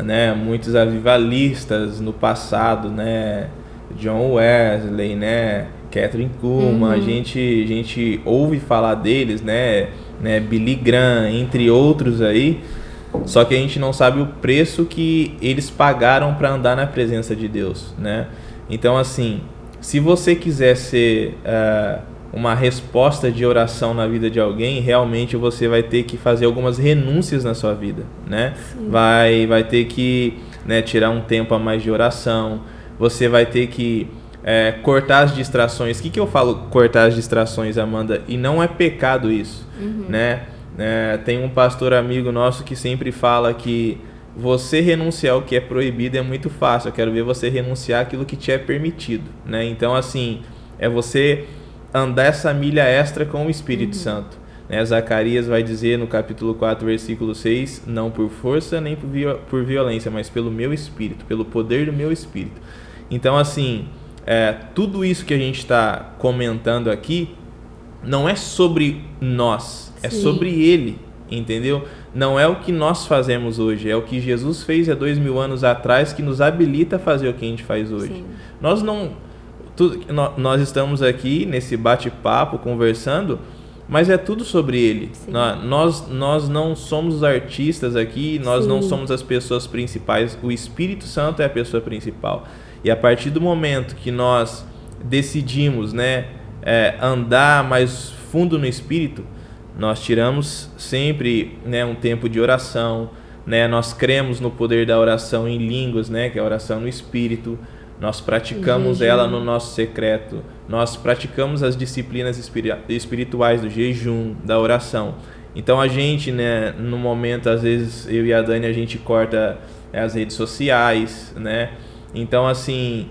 S2: né, muitos avivalistas no passado, né, John Wesley, né, Kathryn Kuhlman, a gente ouve falar deles, né, Billy Graham, entre outros aí, só que a gente não sabe o preço que eles pagaram para andar na presença de Deus, né? Então, assim, se você quiser ser uma resposta de oração na vida de alguém, realmente você vai ter que fazer algumas renúncias na sua vida, né? Vai ter que, né, tirar um tempo a mais de oração, você vai ter que cortar as distrações. O que eu falo cortar as distrações, Amanda? E não é pecado isso, né? Tem um pastor amigo nosso que sempre fala que você renunciar ao que é proibido é muito fácil, eu quero ver você renunciar àquilo que te é permitido, né? Então, assim, é você andar essa milha extra com o Espírito Santo, né? Zacarias vai dizer no capítulo 4, versículo 6, não por força nem por violência, mas pelo meu Espírito, pelo poder do meu Espírito. Então, assim, tudo isso que a gente está comentando aqui não é sobre nós, é sobre Ele, entendeu? Não é o que nós fazemos hoje, é o que Jesus fez há 2000 anos atrás que nos habilita a fazer o que a gente faz hoje. Nós estamos aqui nesse bate-papo, conversando, mas é tudo sobre Ele. Nós não somos os artistas aqui, nós não somos as pessoas principais, o Espírito Santo é a pessoa principal. E a partir do momento que nós decidimos, né, andar mais fundo no Espírito, nós tiramos sempre, né, um tempo de oração, né? Nós cremos no poder da oração em línguas, né, que é a oração no Espírito. Nós praticamos ela no nosso secreto. Nós praticamos as disciplinas espirituais do jejum, da oração. Então a gente, né, no momento, às vezes eu e a Dani, a gente corta as redes sociais, né? Então, assim,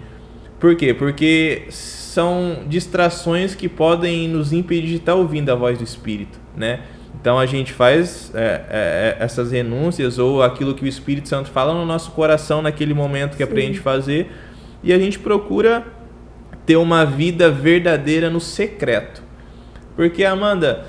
S2: Por quê? Porque são distrações que podem nos impedir de estar ouvindo a voz do Espírito, né? Então a gente faz essas renúncias ou aquilo que o Espírito Santo fala no nosso coração naquele momento que é pra gente fazer, e a gente procura ter uma vida verdadeira no secreto. Porque, Amanda,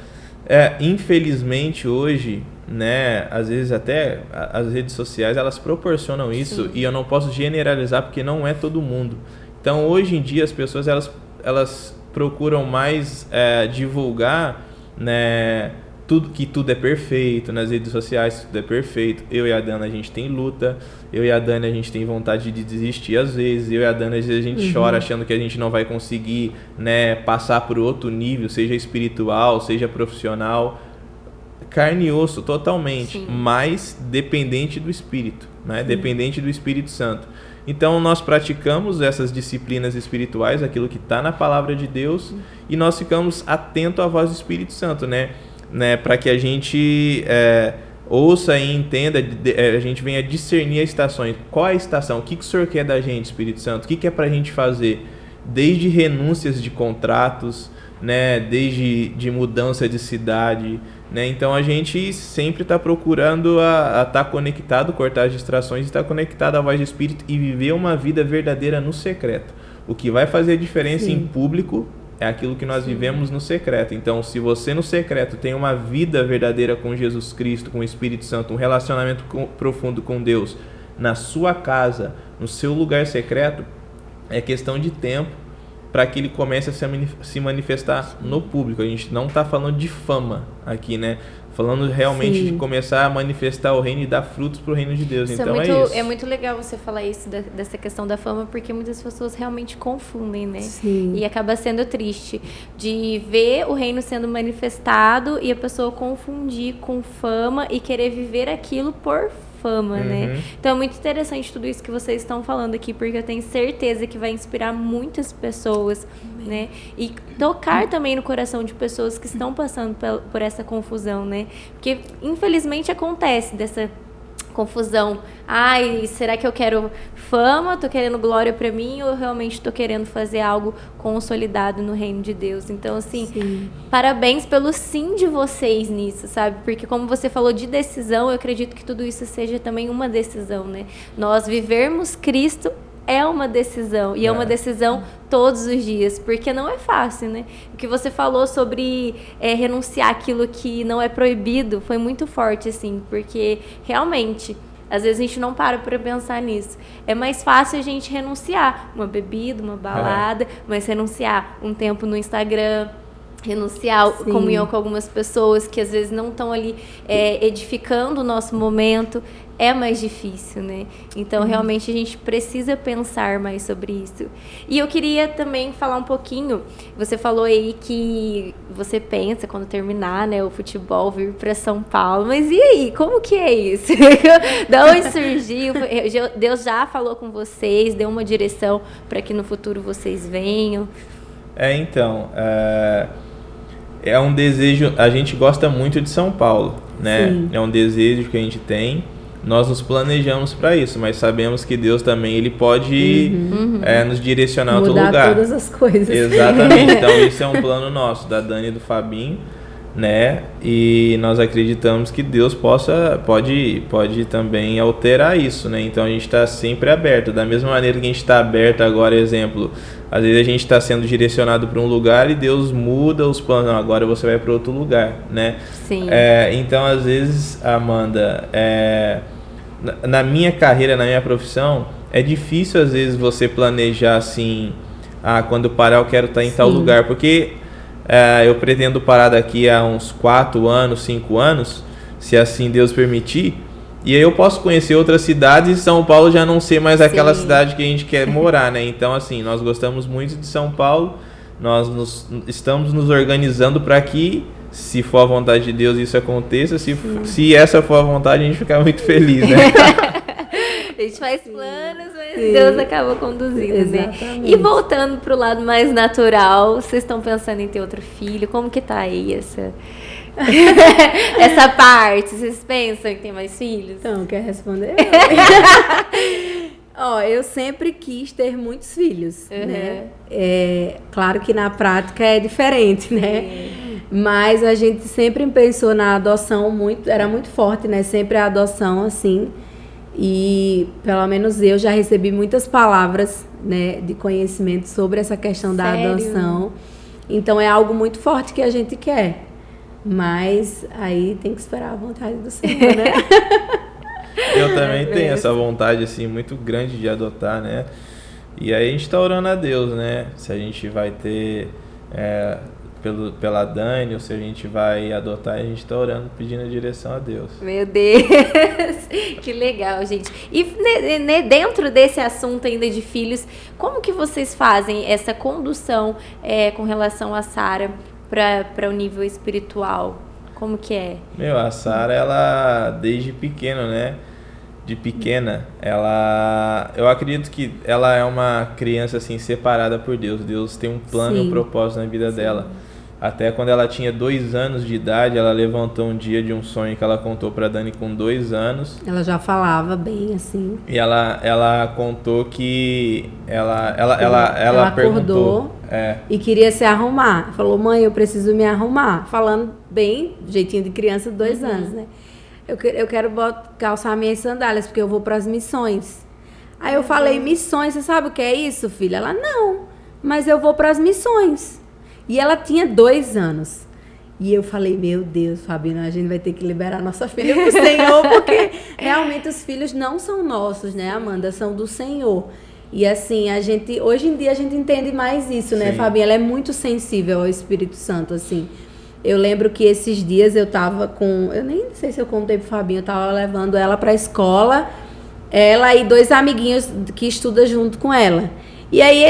S2: infelizmente hoje, né, às vezes até as redes sociais, elas proporcionam isso, e eu não posso generalizar porque não é todo mundo. Então hoje em dia as pessoas elas procuram mais divulgar, né, tudo é perfeito, nas redes sociais tudo é perfeito. Eu e a Dana, a gente tem luta, eu e a Dani, a gente tem vontade de desistir às vezes, eu e a Dana, às vezes a gente chora achando que a gente não vai conseguir, né, passar por outro nível, seja espiritual, seja profissional, carne e osso totalmente, mas dependente do Espírito, né, dependente do Espírito Santo. Então nós praticamos essas disciplinas espirituais, aquilo que está na palavra de Deus, e nós ficamos atentos à voz do Espírito Santo, né, para que a gente ouça e entenda, a gente venha discernir as estações. Qual é a estação? O que o Senhor quer da gente, Espírito Santo? O que é para a gente fazer? Desde renúncias de contratos, né, desde de mudança de cidade, né? Então a gente sempre está procurando a estar conectado, cortar as distrações, estar conectado à voz do Espírito e viver uma vida verdadeira no secreto. O que vai fazer a diferença em público é aquilo que nós vivemos no secreto. Então, se você no secreto tem uma vida verdadeira com Jesus Cristo, com o Espírito Santo, um relacionamento profundo com Deus, na sua casa, no seu lugar secreto, é questão de tempo para que ele comece a se manifestar no público. A gente não está falando de fama aqui, né? Falando realmente de começar a manifestar o reino e dar frutos para o reino de Deus.
S1: Isso
S2: então
S1: é muito legal você falar isso, dessa questão da fama, porque muitas pessoas realmente confundem, né?
S3: Sim.
S1: E acaba sendo triste de ver o reino sendo manifestado e a pessoa confundir com fama e querer viver aquilo por fama, né? Então é muito interessante tudo isso que vocês estão falando aqui, porque eu tenho certeza que vai inspirar muitas pessoas, né? E tocar também no coração de pessoas que estão passando por essa confusão, né? Porque infelizmente acontece dessa confusão. Ai, será que eu quero fama? Tô querendo glória pra mim, ou eu realmente tô querendo fazer algo consolidado no reino de Deus? Então, assim, parabéns pelo sim de vocês nisso, sabe? Porque como você falou de decisão, eu acredito que tudo isso seja também uma decisão, né? Nós vivermos Cristo é uma decisão, e é uma decisão todos os dias, porque não é fácil, né? O que você falou sobre renunciar àquilo que não é proibido foi muito forte, assim, porque realmente, às vezes a gente não para pensar nisso. É mais fácil a gente renunciar uma bebida, uma balada, mas renunciar um tempo no Instagram, renunciar comunhão com algumas pessoas que às vezes não estão ali edificando o nosso momento, é mais difícil, né? Então, realmente, a gente precisa pensar mais sobre isso. E eu queria também falar um pouquinho, você falou aí que você pensa, quando terminar, né, o futebol, vir para São Paulo, mas e aí, como que é isso? Da onde surgiu? Deus já falou com vocês, deu uma direção para que no futuro vocês venham?
S2: Então, é um desejo, a gente gosta muito de São Paulo, né? Sim. É um desejo que a gente tem, nós nos planejamos para isso, mas sabemos que Deus também, ele pode nos direcionar a outro lugar.
S3: Mudar todas as coisas.
S2: Exatamente, então isso é um plano nosso, da Dani e do Fabinho, né? E nós acreditamos que Deus pode também alterar isso, né? Então a gente está sempre aberto, da mesma maneira que a gente está aberto agora, exemplo, às vezes a gente está sendo direcionado para um lugar e Deus muda os planos, não, agora você vai para outro lugar, né?
S1: Sim.
S2: Então às vezes, Amanda, na minha carreira, na minha profissão, é difícil às vezes você planejar assim, quando parar eu quero estar em tal lugar, porque eu pretendo parar daqui a uns 4 anos, 5 anos, se assim Deus permitir, e aí eu posso conhecer outras cidades e São Paulo já não ser mais aquela cidade que a gente quer morar, né? Então, assim, nós gostamos muito de São Paulo, nós estamos nos organizando para que, se for a vontade de Deus, isso aconteça, se essa for a vontade, a gente fica muito feliz, né?
S1: A gente faz planos, mas Deus acaba conduzindo, né? E voltando pro lado mais natural, vocês estão pensando em ter outro filho? Como que tá aí essa parte? Vocês pensam em ter mais filhos?
S3: Então, quer responder? Ó, eu sempre quis ter muitos filhos, né? Claro que na prática é diferente, né? Mas a gente sempre pensou na adoção era muito forte, né? Sempre a adoção, assim. E pelo menos eu já recebi muitas palavras, né, de conhecimento sobre essa questão da adoção. Então é algo muito forte que a gente quer. Mas aí tem que esperar a vontade do Senhor, né?
S2: Eu também tenho essa vontade, assim, muito grande de adotar, né? E aí a gente tá orando a Deus, né? Se a gente vai ter pela Dani, ou se a gente vai adotar, a gente tá orando, pedindo a direção a Deus.
S1: Meu Deus! Que legal, gente. E dentro desse assunto ainda de filhos, como que vocês fazem essa condução com relação a Sara para o nível espiritual? Como que é?
S2: A Sara, ela, desde pequeno, né? De pequena, eu acredito que ela é uma criança, assim, separada por Deus. Deus tem um plano e um propósito na vida dela. Até quando ela tinha 2 anos de idade, ela levantou um dia de um sonho que ela contou pra Dani com 2 anos.
S3: Ela já falava bem, assim.
S2: E ela contou que ela
S3: acordou e queria se arrumar. Falou, mãe, eu preciso me arrumar. Falando bem, jeitinho de criança de 2 anos, né? Eu quero calçar minhas sandálias, porque eu vou para as missões. Aí eu falei, missões, você sabe o que é isso, filha? Ela, não, mas eu vou para as missões. E ela tinha 2 anos. E eu falei, meu Deus, Fabina, a gente vai ter que liberar nossa filha pro Senhor, porque realmente os filhos não são nossos, né, Amanda? São do Senhor. E assim, hoje em dia a gente entende mais isso, né, Fabinha? Ela é muito sensível ao Espírito Santo, assim. Eu lembro que esses dias eu tava eu nem sei se eu contei pro Fabinho, eu tava levando ela pra escola, ela e 2 amiguinhos que estudam junto com ela. E aí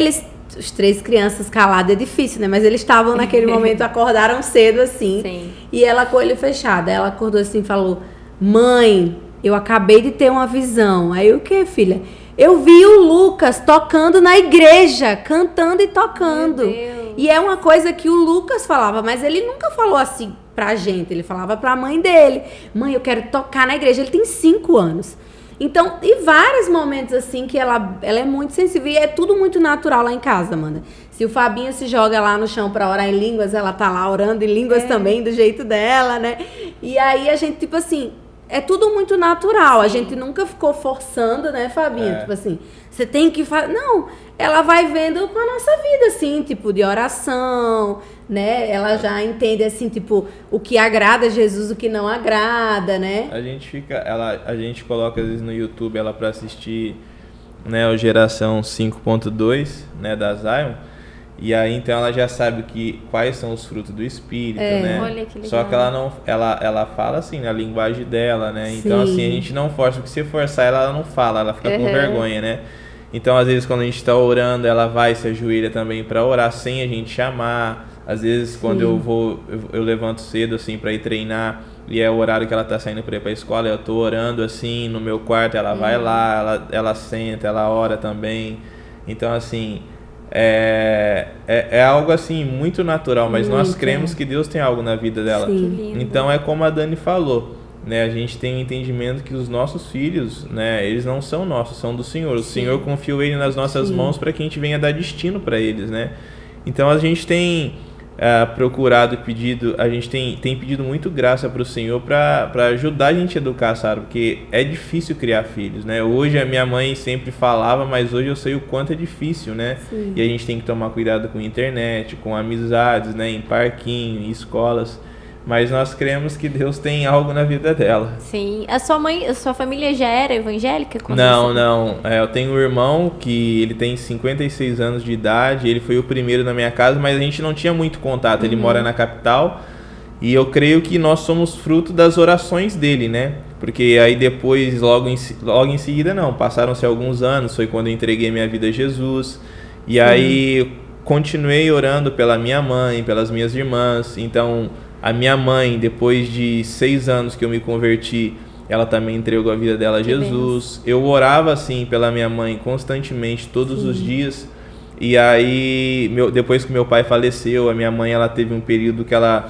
S3: os 3 crianças caladas, é difícil, né? Mas eles estavam naquele momento, acordaram cedo, assim.
S1: Sim.
S3: E ela com o olho fechado. Ela acordou assim e falou, mãe, eu acabei de ter uma visão. Aí, o que, filha? Eu vi o Lucas tocando na igreja, cantando e tocando.
S1: Meu Deus.
S3: E é uma coisa que o Lucas falava, mas ele nunca falou assim pra gente. Ele falava pra mãe dele. Mãe, eu quero tocar na igreja. Ele tem 5 anos. Então, e vários momentos assim que ela é muito sensível. E é tudo muito natural lá em casa, Amanda. Se o Fabinho se joga lá no chão pra orar em línguas, ela tá lá orando em línguas também, do jeito dela, né? E aí a gente, tipo assim, é tudo muito natural. A gente nunca ficou forçando, né, Fabinho? Tipo assim, você tem que fazer. Não, ela vai vendo com a nossa vida, assim, tipo, de oração, né? Ela já entende, assim, tipo, o que agrada a Jesus, o que não agrada, né?
S2: A gente coloca, às vezes, no YouTube ela pra assistir, né, o Geração 5.2, né, da Zion. E aí, então, ela já sabe quais são os frutos do Espírito, né?
S1: Olha que legal.
S2: Só que ela fala assim, na linguagem dela, né? Então, assim, a gente não força, porque se forçar ela não fala, ela fica com vergonha, né? Então, às vezes, quando a gente tá orando, ela vai se ajoelha também para orar sem a gente chamar. Às vezes, quando eu levanto cedo, assim, para ir treinar, e é o horário que ela tá saindo para ir pra escola, eu tô orando, assim, no meu quarto, ela vai lá, ela senta, ela ora também. Então, assim, é algo, assim, muito natural, mas nós cremos que Deus tem algo na vida dela.
S3: Sim.
S2: Então, é como a Dani falou, né? A gente tem um entendimento que os nossos filhos, né, eles não são nossos, são do Senhor. O Senhor confiou ele nas nossas mãos para que a gente venha dar destino para eles, né? Então a gente tem procurado, a gente tem pedido muito graça para o Senhor para ajudar a gente a educar, sabe? Porque é difícil criar filhos, né? Hoje a minha mãe sempre falava, mas hoje eu sei o quanto é difícil, né?
S3: Sim.
S2: E a gente tem que tomar cuidado com a internet, com amizades, né? Em parquinho, em escolas. Mas nós cremos que Deus tem algo na vida dela.
S1: Sim. A sua família já era evangélica?
S2: Não. Eu tenho um irmão que ele tem 56 anos de idade, ele foi o primeiro na minha casa, mas a gente não tinha muito contato. Ele mora na capital e eu creio que nós somos fruto das orações dele, né? Porque aí depois, logo em seguida, passaram-se alguns anos, foi quando eu entreguei minha vida a Jesus. E aí eu continuei orando pela minha mãe, pelas minhas irmãs. Então, a minha mãe, depois de 6 anos que eu me converti, ela também entregou a vida dela a Jesus. Eu orava, assim, pela minha mãe constantemente, todos os dias. E aí, depois que meu pai faleceu, a minha mãe, ela teve um período que ela,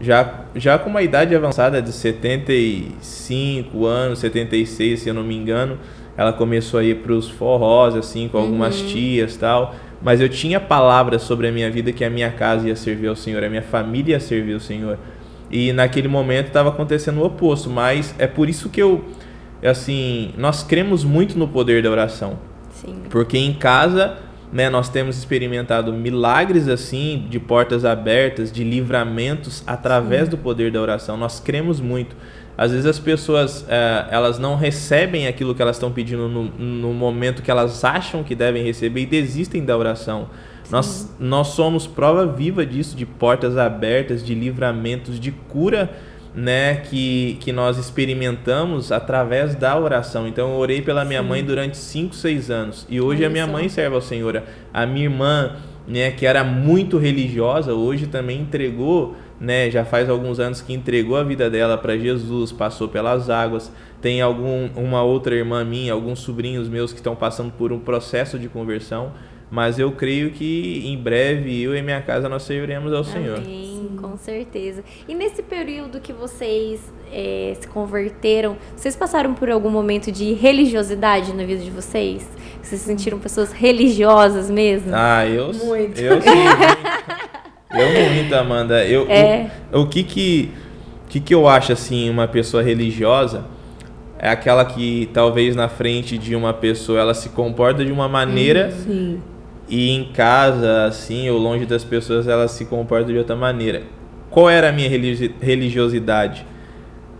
S2: já com uma idade avançada de 75 anos, 76, se eu não me engano, ela começou a ir pros forrós, assim, com algumas tias e tal. Mas eu tinha palavras sobre a minha vida que a minha casa ia servir ao Senhor, a minha família ia servir ao Senhor. E naquele momento estava acontecendo o oposto, mas é por isso que nós cremos muito no poder da oração.
S1: Sim.
S2: Porque em casa, né, nós temos experimentado milagres assim, de portas abertas, de livramentos através do poder da oração. Nós cremos muito. Às vezes as pessoas elas não recebem aquilo que elas estão pedindo no momento que elas acham que devem receber e desistem da oração. Nós somos prova viva disso, de portas abertas, de livramentos, de cura, né, que nós experimentamos através da oração. Então eu orei pela minha mãe durante 5, 6 anos e hoje a minha mãe serve ao Senhor. A minha irmã, né, que era muito religiosa, hoje também entregou, né, já faz alguns anos que entregou a vida dela para Jesus, passou pelas águas. Tem uma outra irmã minha, alguns sobrinhos meus que estão passando por um processo de conversão, mas eu creio que em breve eu e minha casa nós serviremos ao Senhor.
S1: Amém, com certeza. E nesse período que vocês se converteram, vocês passaram por algum momento de religiosidade na vida de vocês? Vocês se sentiram pessoas religiosas mesmo?
S2: Eu
S3: Muito.
S2: Eu sou muito. Eu muito, Amanda. O que eu acho assim, uma pessoa religiosa é aquela que talvez na frente de uma pessoa ela se comporta de uma maneira e em casa, assim, ou longe das pessoas ela se comporta de outra maneira. Qual era a minha religiosidade?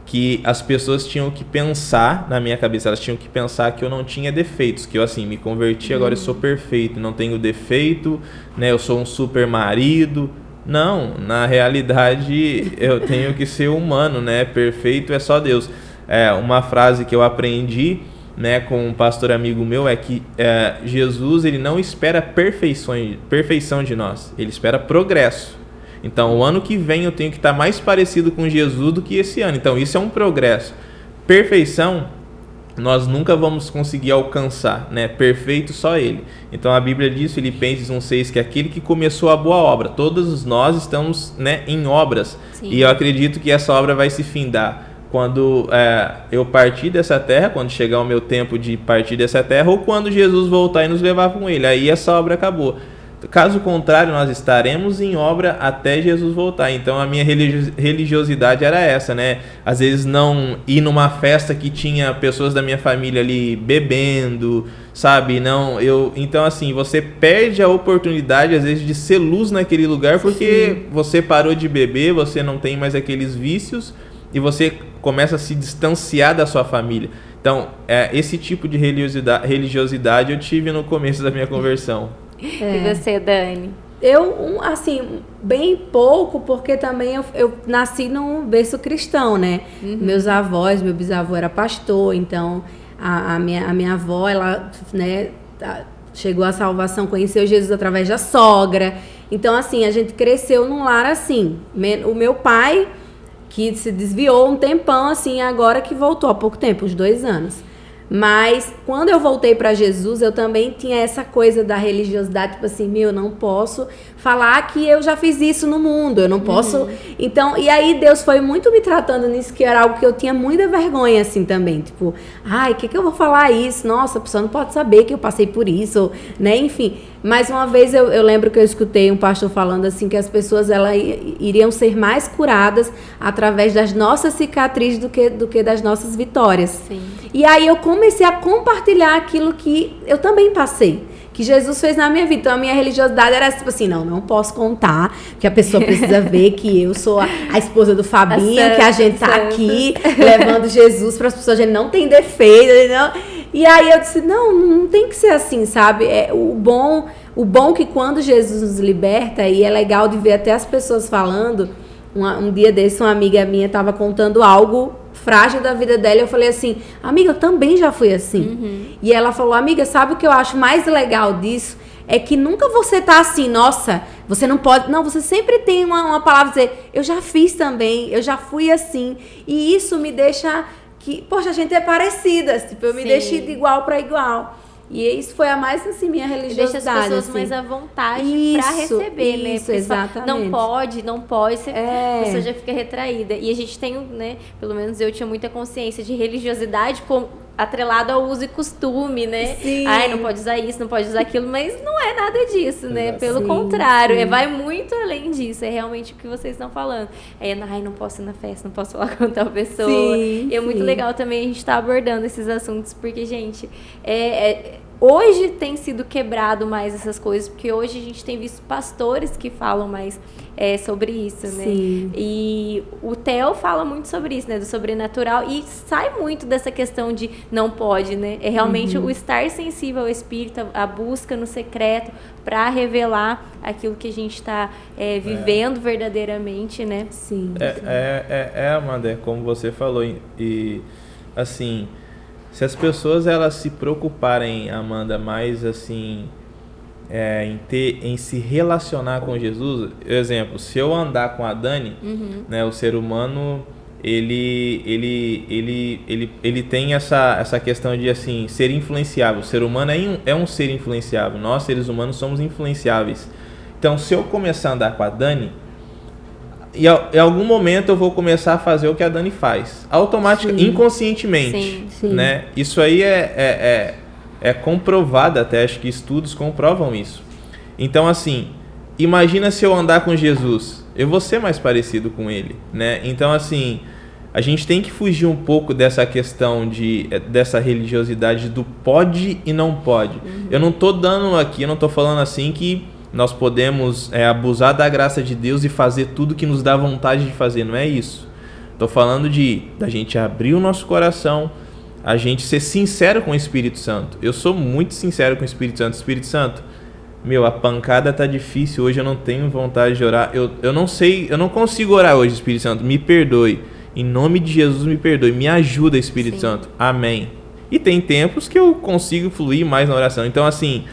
S2: Que as pessoas tinham que pensar, na minha cabeça, elas tinham que pensar que eu não tinha defeitos, que eu assim, me converti, agora eu sou perfeito, não tenho defeito, né, eu sou um super marido. Não, na realidade eu tenho que ser humano, né, perfeito é só Deus. Uma frase que eu aprendi, né, com um pastor amigo meu é que Jesus ele não espera perfeição de nós, ele espera progresso. Então, o ano que vem eu tenho que estar mais parecido com Jesus do que esse ano. Então, isso é um progresso. Perfeição, nós nunca vamos conseguir alcançar, né? Perfeito só Ele. Então, a Bíblia diz, Filipenses 1,6, que aquele que começou a boa obra, todos nós estamos, né, em obras.
S1: Sim.
S2: E eu acredito que essa obra vai se findar quando eu partir dessa terra, quando chegar o meu tempo de partir dessa terra, ou quando Jesus voltar e nos levar com Ele. Aí essa obra acabou. Caso contrário, nós estaremos em obra até Jesus voltar. Então a minha religiosidade era essa, né? Às vezes não ir numa festa que tinha pessoas da minha família ali bebendo, sabe? Então assim, você perde a oportunidade às vezes de ser luz naquele lugar porque você parou de beber, você não tem mais aqueles vícios e você começa a se distanciar da sua família. Então, esse tipo de religiosidade eu tive no começo da minha conversão.
S1: E você, Dani?
S3: Eu, assim, bem pouco, porque também eu nasci num berço cristão, né? Meus avós, meu bisavô era pastor, então a minha avó, ela, né, chegou à salvação, conheceu Jesus através da sogra. Então, assim, a gente cresceu num lar assim. O meu pai, que se desviou um tempão, assim, agora que voltou há pouco tempo, uns 2 anos. Mas quando eu voltei para Jesus, eu também tinha essa coisa da religiosidade, tipo assim, eu não posso falar que eu já fiz isso no mundo, eu não posso. Então, e aí Deus foi muito me tratando nisso, que era algo que eu tinha muita vergonha, assim, também. Tipo, o que eu vou falar isso? Nossa, a pessoa não pode saber que eu passei por isso, né? Enfim. Mas uma vez eu lembro que eu escutei um pastor falando assim, que as pessoas iriam ser mais curadas através das nossas cicatrizes do que das nossas vitórias.
S1: Sim.
S3: E aí eu comecei a compartilhar aquilo que eu também passei, que Jesus fez na minha vida. Então a minha religiosidade era tipo assim, não posso contar, que a pessoa precisa ver que eu sou a esposa do Fabinho, que a gente tá aqui levando Jesus para as pessoas, a gente não tem defeito, não. E aí eu disse, não tem que ser assim, sabe? O bom que quando Jesus nos liberta, e é legal de ver até as pessoas falando, um dia desse uma amiga minha estava contando algo frágil da vida dela, e eu falei assim, amiga, eu também já fui assim. E ela falou, amiga, sabe o que eu acho mais legal disso? É que nunca você tá assim, nossa, você não pode... Não, você sempre tem uma palavra dizer, eu já fiz também, eu já fui assim. E isso me deixa... que, poxa, a gente é parecida, tipo, eu me deixo de igual para igual. E isso foi a mais, assim, minha religiosidade.
S1: Deixa as pessoas
S3: assim
S1: mais à vontade para receber, né?
S3: Isso, exatamente.
S1: Não pode, a pessoa já fica retraída. E a gente tem, né, pelo menos eu tinha muita consciência de religiosidade atrelado ao uso e costume, né?
S3: Sim.
S1: Ai, não pode usar isso, não pode usar aquilo, mas não é nada disso, né? Pelo
S3: Sim,
S1: contrário,
S3: sim.
S1: vai muito além disso, é realmente o que vocês estão falando. Ai, não posso ir na festa, não posso falar com tal pessoa.
S3: Sim,
S1: E é muito
S3: sim.
S1: legal também a gente estar abordando esses assuntos, porque, gente, hoje tem sido quebrado mais essas coisas, porque hoje a gente tem visto pastores que falam mais sobre isso, né?
S3: Sim.
S1: E o Theo fala muito sobre isso, né? Do sobrenatural, e sai muito dessa questão de não pode, né? É realmente o estar sensível ao Espírito, a busca no secreto para revelar aquilo que a gente está vivendo verdadeiramente, né?
S3: Sim.
S2: Amanda, como você falou, e assim, se as pessoas elas se preocuparem, Amanda, mais assim, em se relacionar com Jesus, exemplo, se eu andar com a Dani, né, o ser humano ele tem essa questão de assim ser influenciável. O ser humano é um ser influenciável. Nós seres humanos somos influenciáveis. Então, se eu começar a andar com a Dani, em algum momento eu vou começar a fazer o que a Dani faz, automaticamente, inconscientemente,
S3: Sim.
S2: né? Isso aí é comprovado, até acho que estudos comprovam isso. Então, assim, imagina se eu andar com Jesus, eu vou ser mais parecido com ele, né? Então, assim, a gente tem que fugir um pouco dessa questão dessa religiosidade do pode e não pode. Eu não tô falando assim que nós podemos abusar da graça de Deus e fazer tudo que nos dá vontade de fazer, não é isso. Tô falando da gente abrir o nosso coração, a gente ser sincero com o Espírito Santo. Eu sou muito sincero com o Espírito Santo. Espírito Santo, a pancada tá difícil, hoje eu não tenho vontade de orar, eu não sei, eu não consigo orar hoje, Espírito Santo, me perdoe, em nome de Jesus me perdoe, me ajuda, Espírito Santo, amém. E tem tempos que eu consigo fluir mais na oração. Então, assim,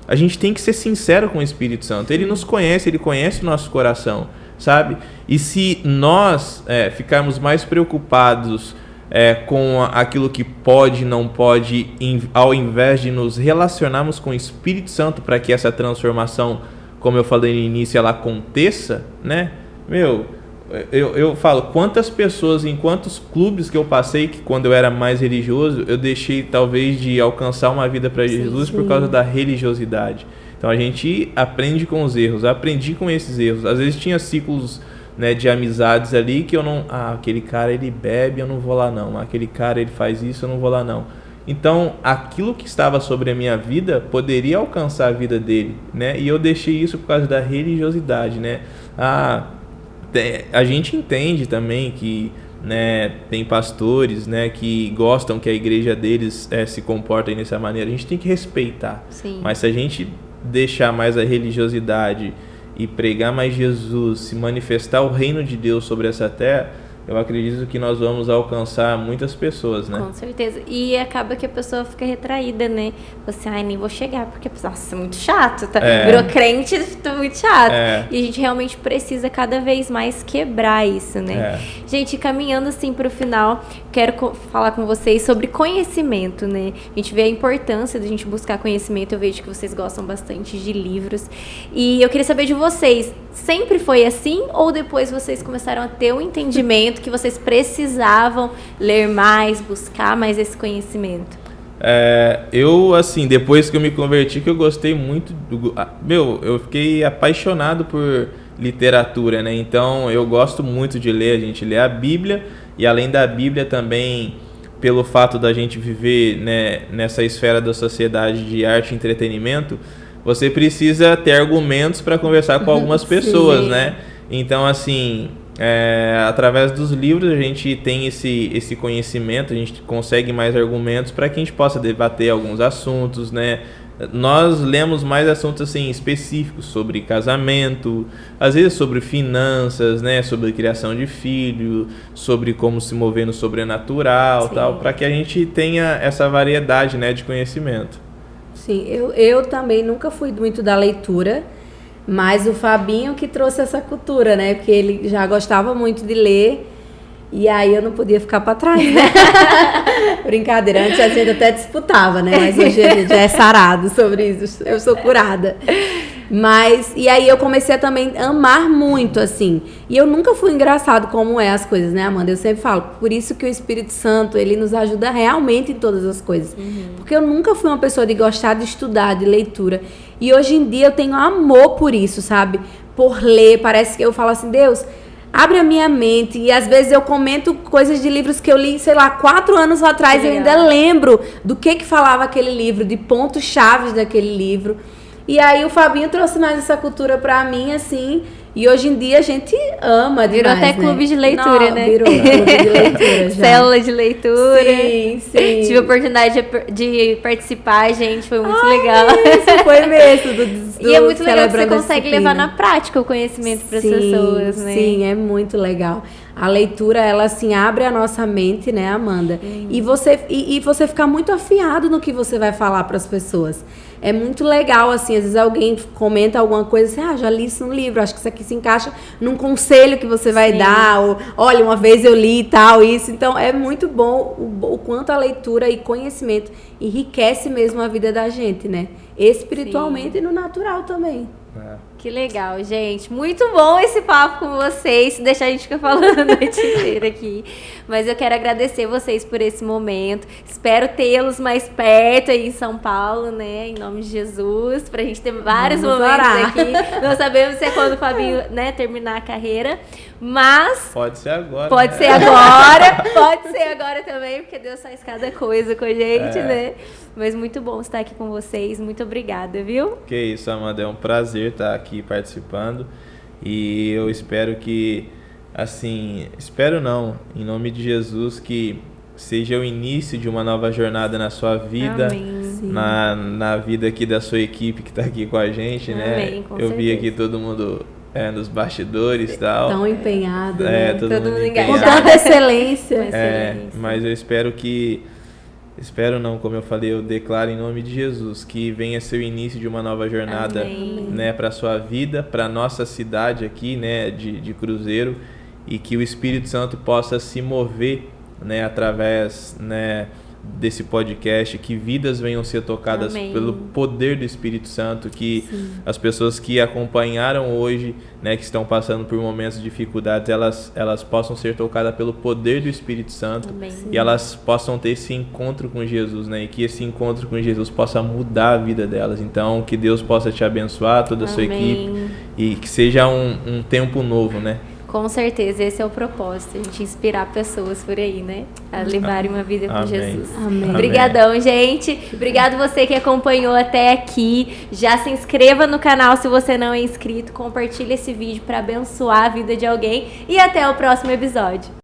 S2: a gente tem que ser sincero com o Espírito Santo. Ele nos conhece, ele conhece o nosso coração, sabe? E se nós ficarmos mais preocupados com aquilo que pode e não pode, ao invés de nos relacionarmos com o Espírito Santo para que essa transformação, como eu falei no início, ela aconteça, né? Eu falo, quantas pessoas, em quantos clubes que eu passei, que quando eu era mais religioso, eu deixei talvez de alcançar uma vida para Jesus por causa da religiosidade. Então a gente aprende com os erros, aprendi com esses erros. Às vezes tinha ciclos, né, de amizades ali que eu não... aquele cara ele bebe, eu não vou lá não. Aquele cara ele faz isso, eu não vou lá não. Então aquilo que estava sobre a minha vida poderia alcançar a vida dele, né? E eu deixei isso por causa da religiosidade, né? A gente entende também que, né, tem pastores, né, que gostam que a igreja deles se comporte dessa maneira. A gente tem que respeitar.
S1: Sim.
S2: Mas se a gente deixar mais a religiosidade e pregar mais Jesus, se manifestar o reino de Deus sobre essa terra, eu acredito que nós vamos alcançar muitas pessoas, né?
S1: Com certeza. E acaba que a pessoa fica retraída, né? Você, nem vou chegar, porque, nossa, é muito chato. Tá? Virou crente, tá muito chato. E a gente realmente precisa cada vez mais quebrar isso, né? Gente, caminhando assim pro final, quero falar com vocês sobre conhecimento, né? A gente vê a importância da gente buscar conhecimento. Eu vejo que vocês gostam bastante de livros. E eu queria saber de vocês, sempre foi assim? Ou depois vocês começaram a ter um entendimento que vocês precisavam ler mais, buscar mais esse conhecimento?
S2: Eu, assim, depois que eu me converti, que eu gostei muito eu fiquei apaixonado por literatura, né? Então eu gosto muito de ler. A gente lê a Bíblia, e além da Bíblia também, pelo fato da gente viver, né, nessa esfera da sociedade de arte e entretenimento, você precisa ter argumentos para conversar com algumas pessoas, né? Então, assim, através dos livros a gente tem esse conhecimento, a gente consegue mais argumentos para que a gente possa debater alguns assuntos, né? Nós lemos mais assuntos assim específicos sobre casamento, às vezes sobre finanças, né, sobre criação de filho, sobre como se mover no sobrenatural, tal, para que a gente tenha essa variedade, né, de conhecimento.
S3: Sim, eu também nunca fui muito da leitura, mas o Fabinho que trouxe essa cultura, né, porque ele já gostava muito de ler. E aí eu não podia ficar pra trás, né? Brincadeira, antes a gente até disputava, né? Mas hoje a gente já é sarado sobre isso, eu sou curada. Mas, e aí eu comecei a também amar muito, assim. E eu nunca fui engraçado como é as coisas, né, Amanda? Eu sempre falo, por isso que o Espírito Santo, ele nos ajuda realmente em todas as coisas. Porque eu nunca fui uma pessoa de gostar de estudar, de leitura. E hoje em dia eu tenho amor por isso, sabe? Por ler, parece que eu falo assim, Deus, abre a minha mente. E às vezes eu comento coisas de livros que eu li, sei lá, 4 anos atrás. Eu ainda lembro do que falava aquele livro, de pontos chaves daquele livro. E aí o Fabinho trouxe mais essa cultura pra mim, assim. E hoje em dia a gente ama demais,
S1: virou até clube de leitura,
S3: Não,
S1: né?
S3: Virou clube de leitura já.
S1: Célula de leitura.
S3: Sim.
S1: Tive a oportunidade de participar, gente. Foi muito legal.
S3: Isso foi mesmo.
S1: E é muito legal que você consegue levar na prática o conhecimento para as pessoas, né?
S3: Sim, é muito legal. A leitura, ela assim, abre a nossa mente, né, Amanda? E você fica muito afiado no que você vai falar para as pessoas. É muito legal, assim, às vezes alguém comenta alguma coisa assim, já li isso no livro, acho que isso aqui se encaixa num conselho que você vai dar, ou, olha, uma vez eu li e tal, isso. Então, é muito bom o quanto a leitura e conhecimento enriquece mesmo a vida da gente, né? Espiritualmente e no natural também.
S1: Que legal, gente. Muito bom esse papo com vocês. Se deixar, a gente fica falando a noite inteira aqui. Mas eu quero agradecer vocês por esse momento. Espero tê-los mais perto aí em São Paulo, né? Em nome de Jesus. Pra gente ter vários momentos aqui. Não sabemos se é quando o Fabinho, né, terminar a carreira. Mas...
S2: Pode ser agora.
S1: Pode ser agora. Pode ser agora também, porque Deus faz cada coisa com a gente, né? Mas muito bom estar aqui com vocês. Muito obrigada, viu?
S2: Que isso, Amanda. É um prazer estar aqui participando. E eu espero que, assim, espero não, em nome de Jesus, que seja o início de uma nova jornada na sua vida, na vida aqui da sua equipe que está aqui com a gente, né?
S1: Com
S2: eu
S1: certeza.
S2: vi aqui todo mundo nos bastidores e tal.
S3: Tão empenhado, né?
S2: Todo mundo
S1: engajado.
S3: Com tanta excelência.
S2: Mas eu espero que... Espero não, como eu falei, eu declaro em nome de Jesus que venha ser o início de uma nova jornada, né, para a sua vida, para a nossa cidade aqui, né, de Cruzeiro, e que o Espírito Santo possa se mover, né, através, né, desse podcast, que vidas venham ser tocadas pelo poder do Espírito Santo, que as pessoas que acompanharam hoje, né, que estão passando por momentos de dificuldades, elas possam ser tocadas pelo poder do Espírito Santo e elas possam ter esse encontro com Jesus, né, e que esse encontro com Jesus possa mudar a vida delas. Então, que Deus possa te abençoar, toda a sua equipe, e que seja um tempo novo, né?
S1: Com certeza, esse é o propósito, a gente inspirar pessoas por aí, né? A levarem uma vida com Jesus.
S3: Amém.
S1: Obrigadão, gente. Obrigado você que acompanhou até aqui. Já se inscreva no canal se você não é inscrito. Compartilhe esse vídeo para abençoar a vida de alguém. E até o próximo episódio.